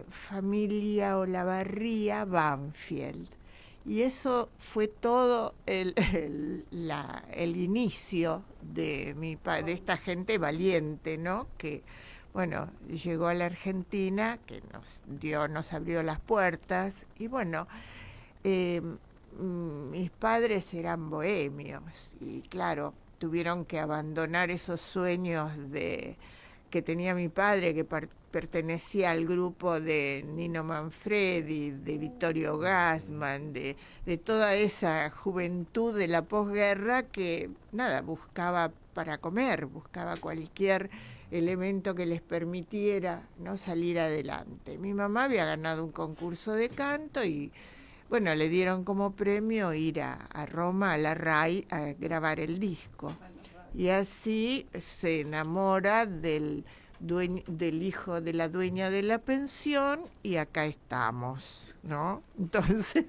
Speaker 13: familia Olavarría Banfield. Y eso fue todo el inicio de esta gente valiente, ¿no? Que, bueno, llegó a la Argentina, que nos abrió las puertas, y bueno, mis padres eran bohemios, y claro, tuvieron que abandonar esos sueños que tenía mi padre, que pertenecía al grupo de Nino Manfredi, de Vittorio Gassman, de toda esa juventud de la posguerra que, nada, buscaba para comer, buscaba cualquier elemento que les permitiera, ¿no?, salir adelante. Mi mamá había ganado un concurso de canto y, bueno, le dieron como premio ir a Roma, a la RAI, a grabar el disco. Y así se enamora del hijo de la dueña de la pensión y acá estamos, ¿no? Entonces,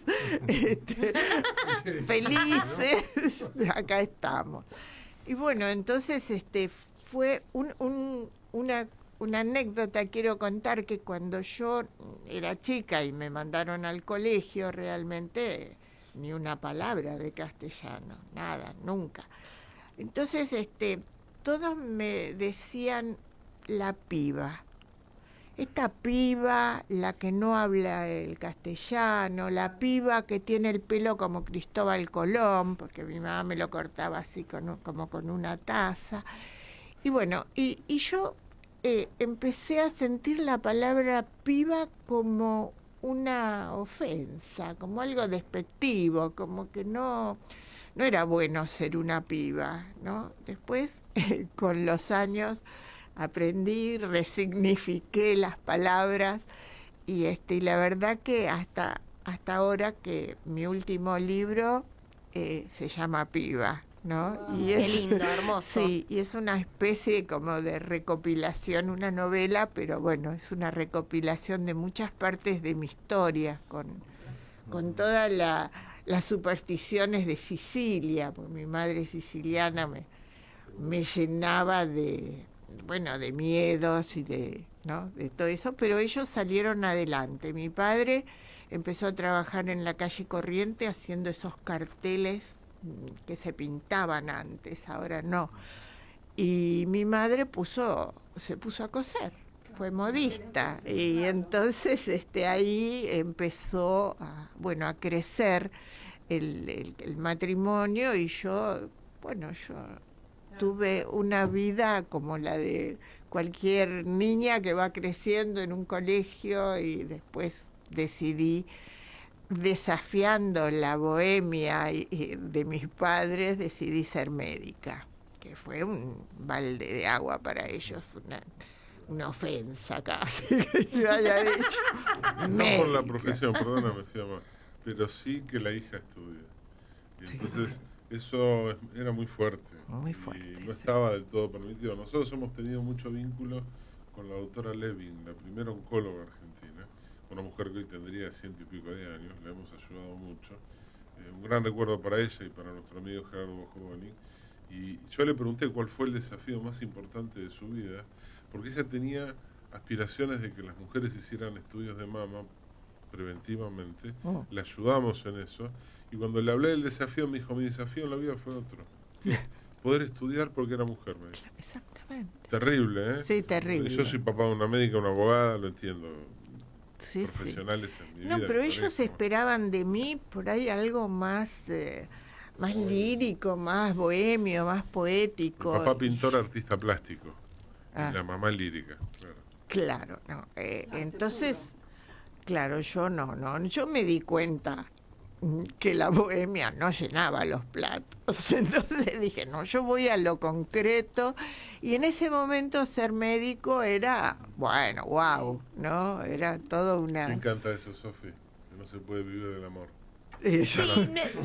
Speaker 13: felices, acá estamos. Y bueno, entonces fue una anécdota, quiero contar, que cuando yo era chica y me mandaron al colegio, realmente ni una palabra de castellano, nada, nunca. Entonces, todos me decían la piba. Esta piba, la que no habla el castellano, la piba que tiene el pelo como Cristóbal Colón, porque mi mamá me lo cortaba así como con una taza. Y bueno, y yo empecé a sentir la palabra piba como una ofensa, como algo despectivo, como que no era bueno ser una piba, ¿no? Después, con los años, aprendí, resignifiqué las palabras y la verdad que hasta ahora que mi último libro se llama Piba, ¿no?
Speaker 6: Wow,
Speaker 13: y
Speaker 6: qué lindo, hermoso.
Speaker 13: Sí, y es una especie como de recopilación, una novela, pero bueno, es una recopilación de muchas partes de mi historia, con todas las supersticiones de Sicilia, porque mi madre siciliana me llenaba de miedos y de todo eso, pero ellos salieron adelante. Mi padre empezó a trabajar en la calle Corriente haciendo esos carteles que se pintaban antes, ahora no. Y mi madre se puso a coser, fue modista, y entonces ahí empezó a crecer el matrimonio, y yo tuve una vida como la de cualquier niña que va creciendo en un colegio, y después decidí, desafiando la bohemia de mis padres, decidí ser médica, que fue un balde de agua para ellos, fue una ofensa casi que yo haya dicho.
Speaker 2: No por la profesión, perdóname, Fiamma, pero sí que la hija estudie. Y entonces eso era muy fuerte.
Speaker 13: Muy fuerte.
Speaker 2: Y no estaba del todo permitido. Nosotros hemos tenido mucho vínculo con la doctora Levin, la primera oncóloga argentina, una mujer que hoy tendría 100 y pico de años, le hemos ayudado mucho. Un gran recuerdo para ella y para nuestro amigo Gerardo Giovanni. Y yo le pregunté cuál fue el desafío más importante de su vida, porque ella tenía aspiraciones de que las mujeres hicieran estudios de mama preventivamente. Le ayudamos en eso. Y cuando le hablé del desafío, me dijo, mi desafío en la vida fue otro. Poder estudiar porque era mujer, me dijo.
Speaker 13: Exactamente.
Speaker 2: Terrible, ¿eh?
Speaker 13: Sí, terrible.
Speaker 2: Yo soy papá de una médica, una abogada, lo entiendo.
Speaker 13: Sí,
Speaker 2: profesionales
Speaker 13: sí.
Speaker 2: En mi vida.
Speaker 13: No, pero ellos esperaban de mí por ahí algo más lírico, más bohemio, más poético.
Speaker 2: El papá pintor, artista plástico. Y la mamá lírica.
Speaker 13: Claro, no. Entonces, claro, yo yo me di cuenta que la bohemia no llenaba los platos. Entonces dije, no, yo voy a lo concreto. Y en ese momento ser médico era, bueno, wow, ¿no? Era todo una...
Speaker 2: Me encanta eso, Sofi, que no se puede vivir del amor.
Speaker 6: Sí,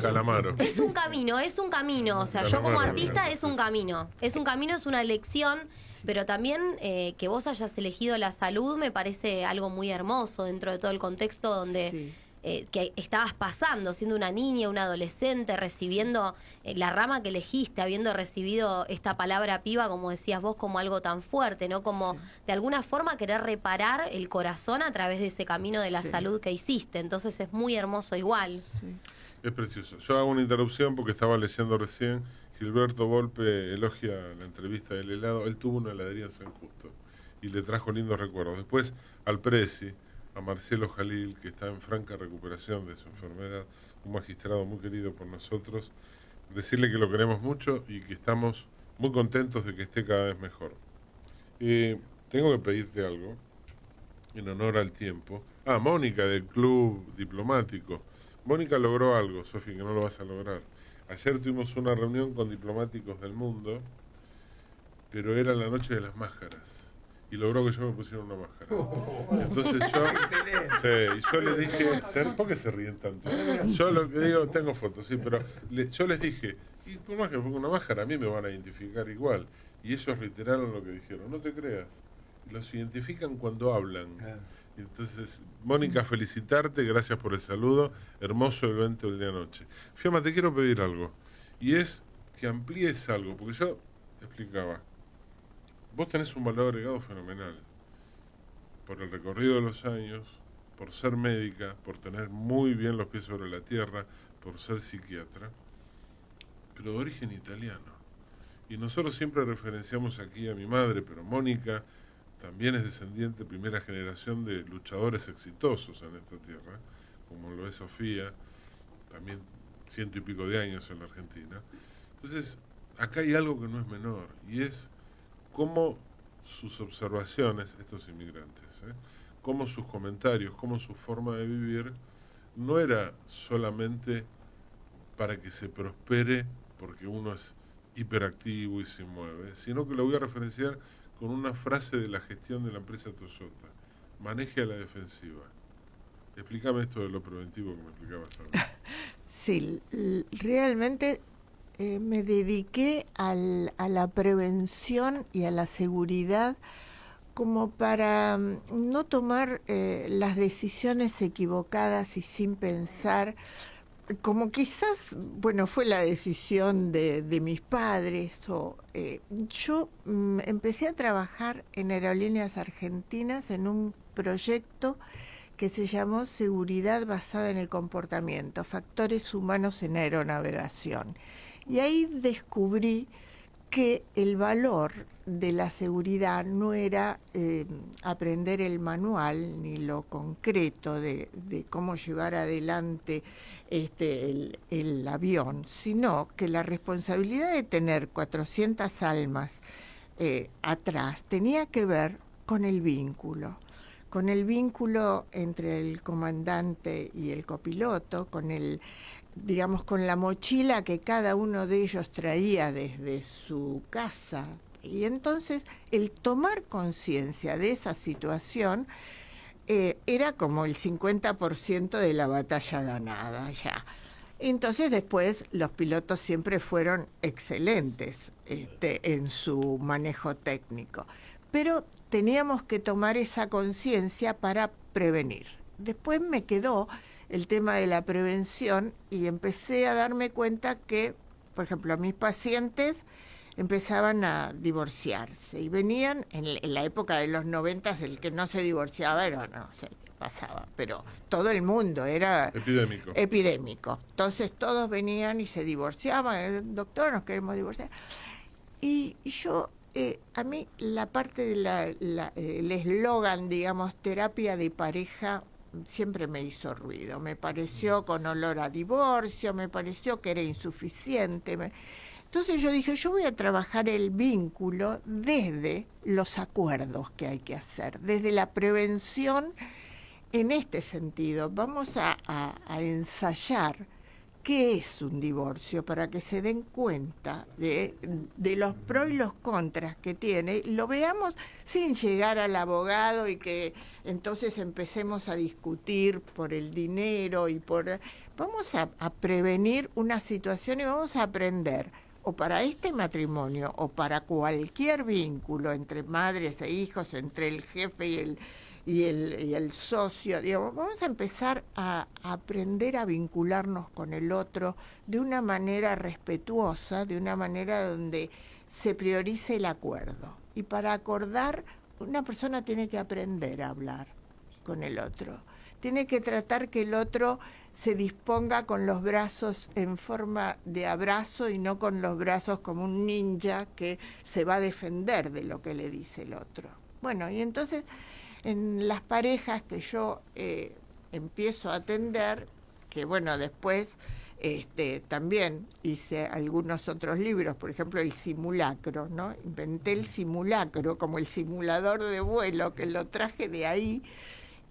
Speaker 2: Calamaro.
Speaker 6: Es un camino. O sea, yo como artista es un camino. Es un camino, es una elección. Pero también que vos hayas elegido la salud me parece algo muy hermoso dentro de todo el contexto donde que estabas pasando, siendo una niña, una adolescente, recibiendo la rama que elegiste, habiendo recibido esta palabra piba, como decías vos, como algo tan fuerte, ¿no? Como de alguna forma querer reparar el corazón a través de ese camino de la salud que hiciste. Entonces es muy hermoso igual.
Speaker 2: Es precioso. Yo hago una interrupción porque estaba leyendo recién. Gilberto Volpe elogia la entrevista del helado. Él tuvo una heladería en San Justo y le trajo lindos recuerdos. Después al Presi, a Marcelo Jalil, que está en franca recuperación de su enfermedad, un magistrado muy querido por nosotros, decirle que lo queremos mucho y que estamos muy contentos de que esté cada vez mejor. tengo que pedirte algo en honor al tiempo. Mónica del Club Diplomático. Mónica logró algo, Sofi, que no lo vas a lograr. Ayer tuvimos una reunión con diplomáticos del mundo, pero era la noche de las máscaras. Y logró que yo me pusiera una máscara. Entonces yo les dije, ¿por qué se ríen tanto? Yo lo que digo, tengo fotos, sí, pero yo les dije, y por más que me ponga una máscara, a mí me van a identificar igual. Y ellos reiteraron lo que dijeron, no te creas. Los identifican cuando hablan. Entonces, Mónica, felicitarte, gracias por el saludo, hermoso evento el día de anoche. Fiamma, te quiero pedir algo, y es que amplíes algo, porque yo explicaba, vos tenés un valor agregado fenomenal, por el recorrido de los años, por ser médica, por tener muy bien los pies sobre la tierra, por ser psiquiatra, pero de origen italiano. Y nosotros siempre referenciamos aquí a mi madre, pero Mónica también es descendiente, primera generación de luchadores exitosos en esta tierra, como lo es Sofía, también 100 y pico de años en la Argentina. Entonces, acá hay algo que no es menor, y es cómo sus observaciones, estos inmigrantes, cómo sus comentarios, cómo su forma de vivir, no era solamente para que se prospere porque uno es hiperactivo y se mueve, sino que lo voy a referenciar con una frase de la gestión de la empresa Toyota: maneje a la defensiva. Explícame esto de lo preventivo que me explicabas ahora.
Speaker 13: Sí, realmente me dediqué a la prevención y a la seguridad como para no tomar las decisiones equivocadas y sin pensar, como quizás, bueno, fue la decisión de mis padres. Yo empecé a trabajar en Aerolíneas Argentinas en un proyecto que se llamó Seguridad basada en el comportamiento, factores humanos en aeronavegación. Y ahí descubrí que el valor de la seguridad no era aprender el manual ni lo concreto de cómo llevar adelante el avión, sino que la responsabilidad de tener 400 almas atrás tenía que ver con el vínculo entre el comandante y el copiloto, digamos, con la mochila que cada uno de ellos traía desde su casa. Y entonces el tomar conciencia de esa situación era como el 50% de la batalla ganada ya. Entonces después los pilotos siempre fueron excelentes en su manejo técnico, pero teníamos que tomar esa conciencia para prevenir. Después me quedó el tema de la prevención y empecé a darme cuenta que, por ejemplo, mis pacientes empezaban a divorciarse y venían en la época de los 90, el que no se divorciaba era, no sé qué pasaba, pero todo el mundo era epidémico. Entonces todos venían y se divorciaban, doctor, nos queremos divorciar. Y yo, a mí la parte de el eslogan, digamos, terapia de pareja, siempre me hizo ruido, me pareció con olor a divorcio, me pareció que era insuficiente. Entonces yo dije, yo voy a trabajar el vínculo desde los acuerdos que hay que hacer, desde la prevención en este sentido. Vamos a ensayar qué es un divorcio para que se den cuenta de los pros y los contras que tiene. Lo veamos sin llegar al abogado y que entonces empecemos a discutir por el dinero y vamos a prevenir una situación y vamos a aprender, o para este matrimonio o para cualquier vínculo entre madres e hijos, entre el jefe y el socio, digamos, vamos a empezar a aprender a vincularnos con el otro de una manera respetuosa, de una manera donde se priorice el acuerdo. Y para acordar, una persona tiene que aprender a hablar con el otro. Tiene que tratar que el otro se disponga con los brazos en forma de abrazo y no con los brazos como un ninja que se va a defender de lo que le dice el otro. Bueno, y entonces en las parejas que yo empiezo a atender, que bueno, después También hice algunos otros libros, por ejemplo, El Simulacro, ¿no? Inventé el simulacro como el simulador de vuelo, que lo traje de ahí.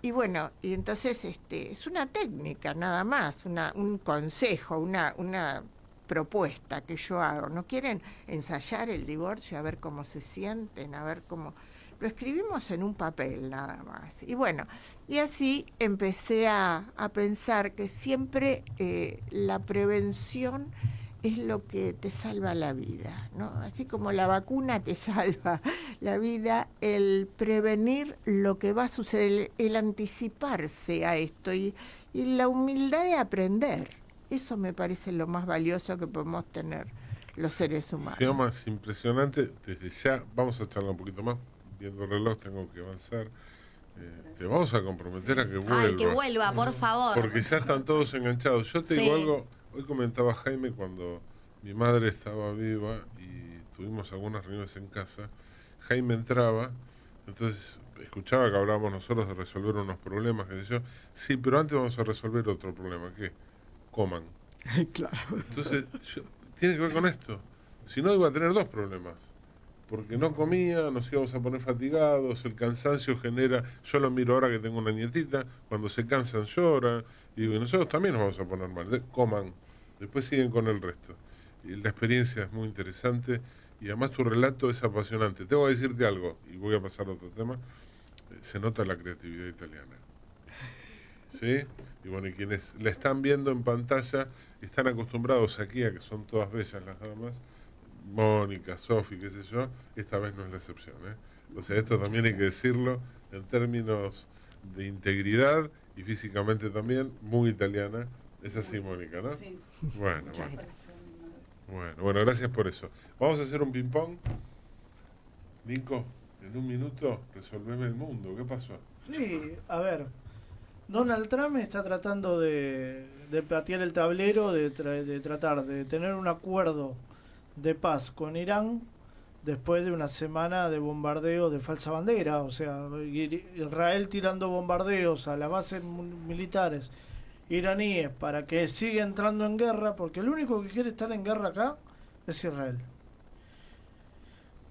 Speaker 13: Y bueno, y entonces es una técnica nada más, un consejo, una propuesta que yo hago. ¿No quieren ensayar el divorcio, a ver cómo se sienten, a ver cómo...? Lo escribimos en un papel nada más. Y bueno, y así empecé a pensar que siempre la prevención es lo que te salva la vida, ¿no? Así como la vacuna te salva la vida, el prevenir lo que va a suceder, el anticiparse a esto y la humildad de aprender. Eso me parece lo más valioso que podemos tener los seres humanos.
Speaker 2: Lo más impresionante, desde ya, vamos a charlar un poquito más. Viendo el reloj tengo que avanzar. Te vamos a comprometer a que vuelva.
Speaker 6: Ay, que vuelva, por favor.
Speaker 2: Porque ya están todos enganchados. Yo te digo algo, hoy comentaba Jaime cuando mi madre estaba viva y tuvimos algunas reuniones en casa. Jaime entraba, entonces escuchaba que hablábamos nosotros de resolver unos problemas, que yo, sí, pero antes vamos a resolver otro problema, ¿qué? Coman.
Speaker 4: Claro.
Speaker 2: Entonces, tiene que ver con esto. Si no, iba a tener dos problemas. Porque no comía, nos íbamos a poner fatigados, el cansancio genera, yo lo miro ahora que tengo una nietita, cuando se cansan llora, y nosotros también nos vamos a poner mal, coman, después siguen con el resto. Y la experiencia es muy interesante, y además tu relato es apasionante. Tengo que decirte algo, y voy a pasar a otro tema, se nota la creatividad italiana. ¿Sí? Y bueno, y quienes la están viendo en pantalla, están acostumbrados aquí a que son todas bellas las damas, Mónica, Sofi, qué sé yo, esta vez no es la excepción, ¿eh? O sea, esto también hay que decirlo en términos de integridad y físicamente también, muy italiana. Es así, Mónica, ¿no?
Speaker 14: Sí.
Speaker 2: Bueno, gracias por eso. Vamos a hacer un ping-pong. Nico, en un minuto, resolveme el mundo. ¿Qué pasó?
Speaker 4: Sí, a ver. Donald Trump está tratando de patear el tablero, de tratar de tener un acuerdo de paz con Irán después de una semana de bombardeo de falsa bandera, o sea, Israel tirando bombardeos a las bases militares iraníes para que siga entrando en guerra, porque el único que quiere estar en guerra acá es Israel.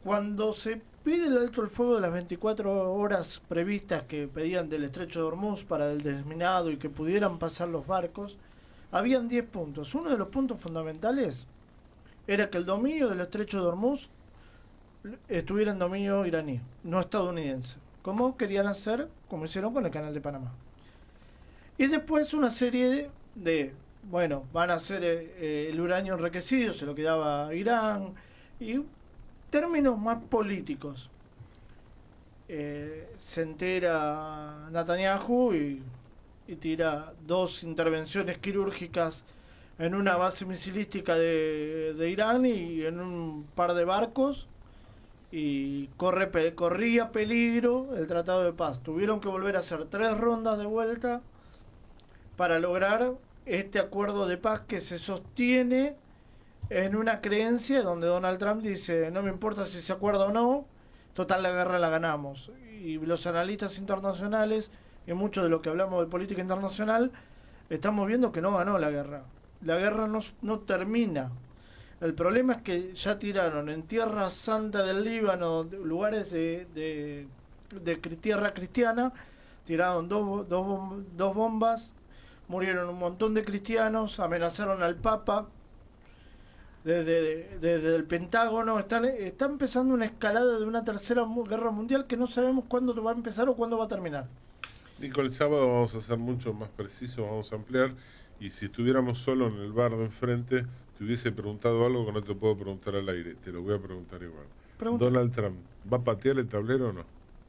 Speaker 4: Cuando se pide el alto el fuego de las 24 horas previstas que pedían del estrecho de Hormuz para el desminado y que pudieran pasar los barcos, habían 10 puntos. Uno de los puntos fundamentales era que el dominio del estrecho de Hormuz estuviera en dominio iraní, no estadounidense, como querían hacer, como hicieron con el canal de Panamá. Y después una serie bueno, van a hacer el uranio enriquecido, se lo quedaba a Irán, y términos más políticos. Se entera Netanyahu y tira 2 intervenciones quirúrgicas en una base misilística de Irán y en un par de barcos, y corría peligro el tratado de paz. Tuvieron que volver a hacer 3 rondas de vuelta para lograr este acuerdo de paz que se sostiene en una creencia donde Donald Trump dice: no me importa si se acuerda o no, total la guerra la ganamos. Y los analistas internacionales y mucho de lo que hablamos de política internacional estamos viendo que no ganó la guerra. La guerra no termina. El problema es que ya tiraron en Tierra Santa del Líbano, lugares de tierra cristiana, tiraron dos bombas, murieron un montón de cristianos, amenazaron al Papa. Desde el Pentágono está empezando una escalada de una tercera guerra mundial que no sabemos cuándo va a empezar o cuándo va a terminar.
Speaker 2: Nico, el sábado vamos a ser mucho más precisos, vamos a ampliar. Y si estuviéramos solo en el bar de enfrente, te hubiese preguntado algo que no te puedo preguntar al aire. Te lo voy a preguntar igual.
Speaker 4: Pregunta.
Speaker 2: ¿Donald Trump va a patear el tablero o no?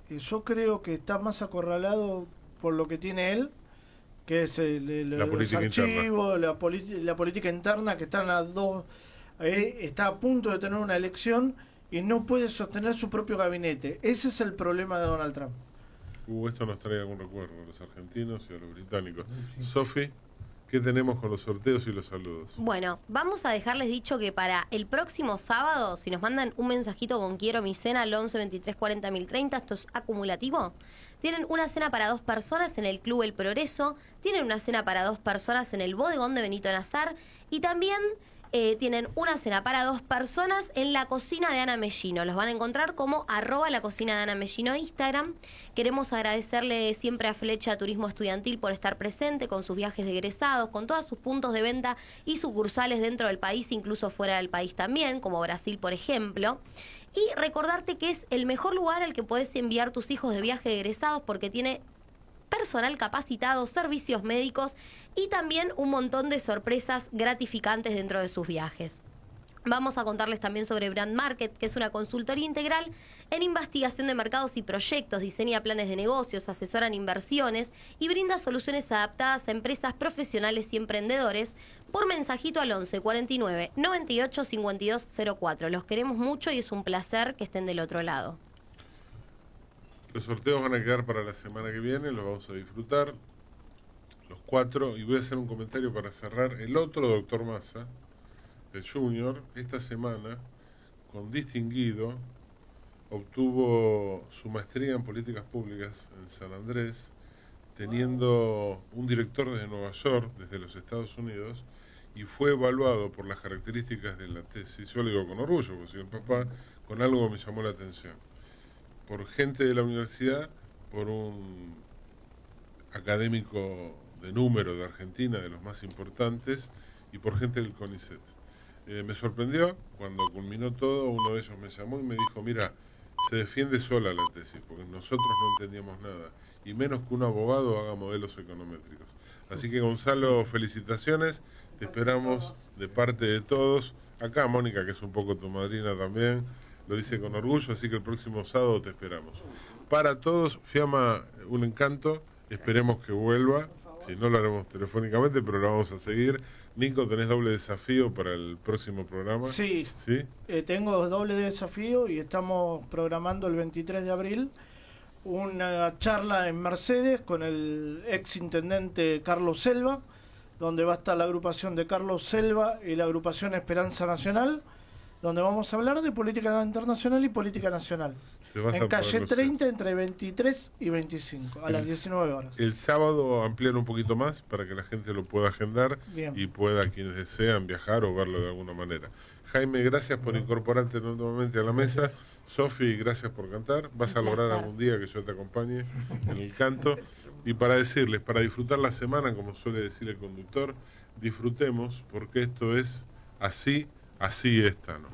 Speaker 4: Yo creo que está más acorralado por lo que tiene él, que es
Speaker 2: La
Speaker 4: los
Speaker 2: política
Speaker 4: archivos, la política interna, que están a dos... está a punto de tener una elección y no puede sostener su propio gabinete. Ese es el problema de Donald Trump.
Speaker 2: Esto nos trae algún recuerdo a los argentinos y a los británicos. Sí. Sofi, ¿Qué tenemos con los sorteos y los saludos?
Speaker 6: Bueno, vamos a dejarles dicho que para el próximo sábado, si nos mandan un mensajito con quiero mi cena al 11 23 40 1030, esto es acumulativo, tienen una cena para 2 personas en el Club El Progreso, tienen una cena para 2 personas en el Bodegón de Benito Nazar y también tienen una cena para 2 personas en la cocina de Ana Mellino. Los van a encontrar como @la cocina de Ana Mellino Instagram. Queremos agradecerle siempre a Flecha Turismo Estudiantil por estar presente con sus viajes de egresados, con todos sus puntos de venta y sucursales dentro del país, incluso fuera del país también, como Brasil, por ejemplo. Y recordarte que es el mejor lugar al que podés enviar tus hijos de viaje de egresados porque tiene personal capacitado, servicios médicos y también un montón de sorpresas gratificantes dentro de sus viajes. Vamos a contarles también sobre Brand Market, que es una consultoría integral en investigación de mercados y proyectos, diseña planes de negocios, asesora en inversiones y brinda soluciones adaptadas a empresas profesionales y emprendedores por mensajito al 11 49 98 52 04. Los queremos mucho y es un placer que estén del otro lado.
Speaker 2: Los sorteos van a quedar para la semana que viene, los vamos a disfrutar, los 4, y voy a hacer un comentario para cerrar. El otro doctor Massa, el Junior, esta semana, con distinguido, obtuvo su maestría en políticas públicas en San Andrés, teniendo un director desde Nueva York, desde los Estados Unidos, y fue evaluado por las características de la tesis. Yo le digo con orgullo, porque soy el papá, con algo que me llamó la atención. Por gente de la universidad, por un académico de número de Argentina, de los más importantes, y por gente del CONICET. Me sorprendió, cuando culminó todo, uno de ellos me llamó y me dijo, mira, se defiende sola la tesis, porque nosotros no entendíamos nada, y menos que un abogado haga modelos econométricos. Así que Gonzalo, felicitaciones, te esperamos de parte de todos. Acá Mónica, que es un poco tu madrina también, lo dice con orgullo, así que el próximo sábado te esperamos. Para todos, Fiamma, un encanto, esperemos que vuelva, si no lo haremos telefónicamente, pero lo vamos a seguir. Nico, ¿tenés doble desafío para el próximo programa?
Speaker 4: Sí,
Speaker 2: ¿Sí?
Speaker 4: Tengo doble desafío y estamos programando el 23 de abril una charla en Mercedes con el ex intendente Carlos Selva, donde va a estar la agrupación de Carlos Selva y la agrupación Esperanza Nacional, donde vamos a hablar de política internacional y política nacional. En calle 30, entre 23 y 25, a las 19 horas.
Speaker 2: El sábado ampliar un poquito más para que la gente lo pueda agendar. Bien. Y pueda, quienes desean, viajar o verlo de alguna manera. Jaime, gracias por incorporarte nuevamente a la mesa. Sofi, gracias por cantar. Vas a lograr algún día que yo te acompañe en el canto. Y para decirles, para disfrutar la semana, como suele decir el conductor, disfrutemos, porque esto es así es Tano.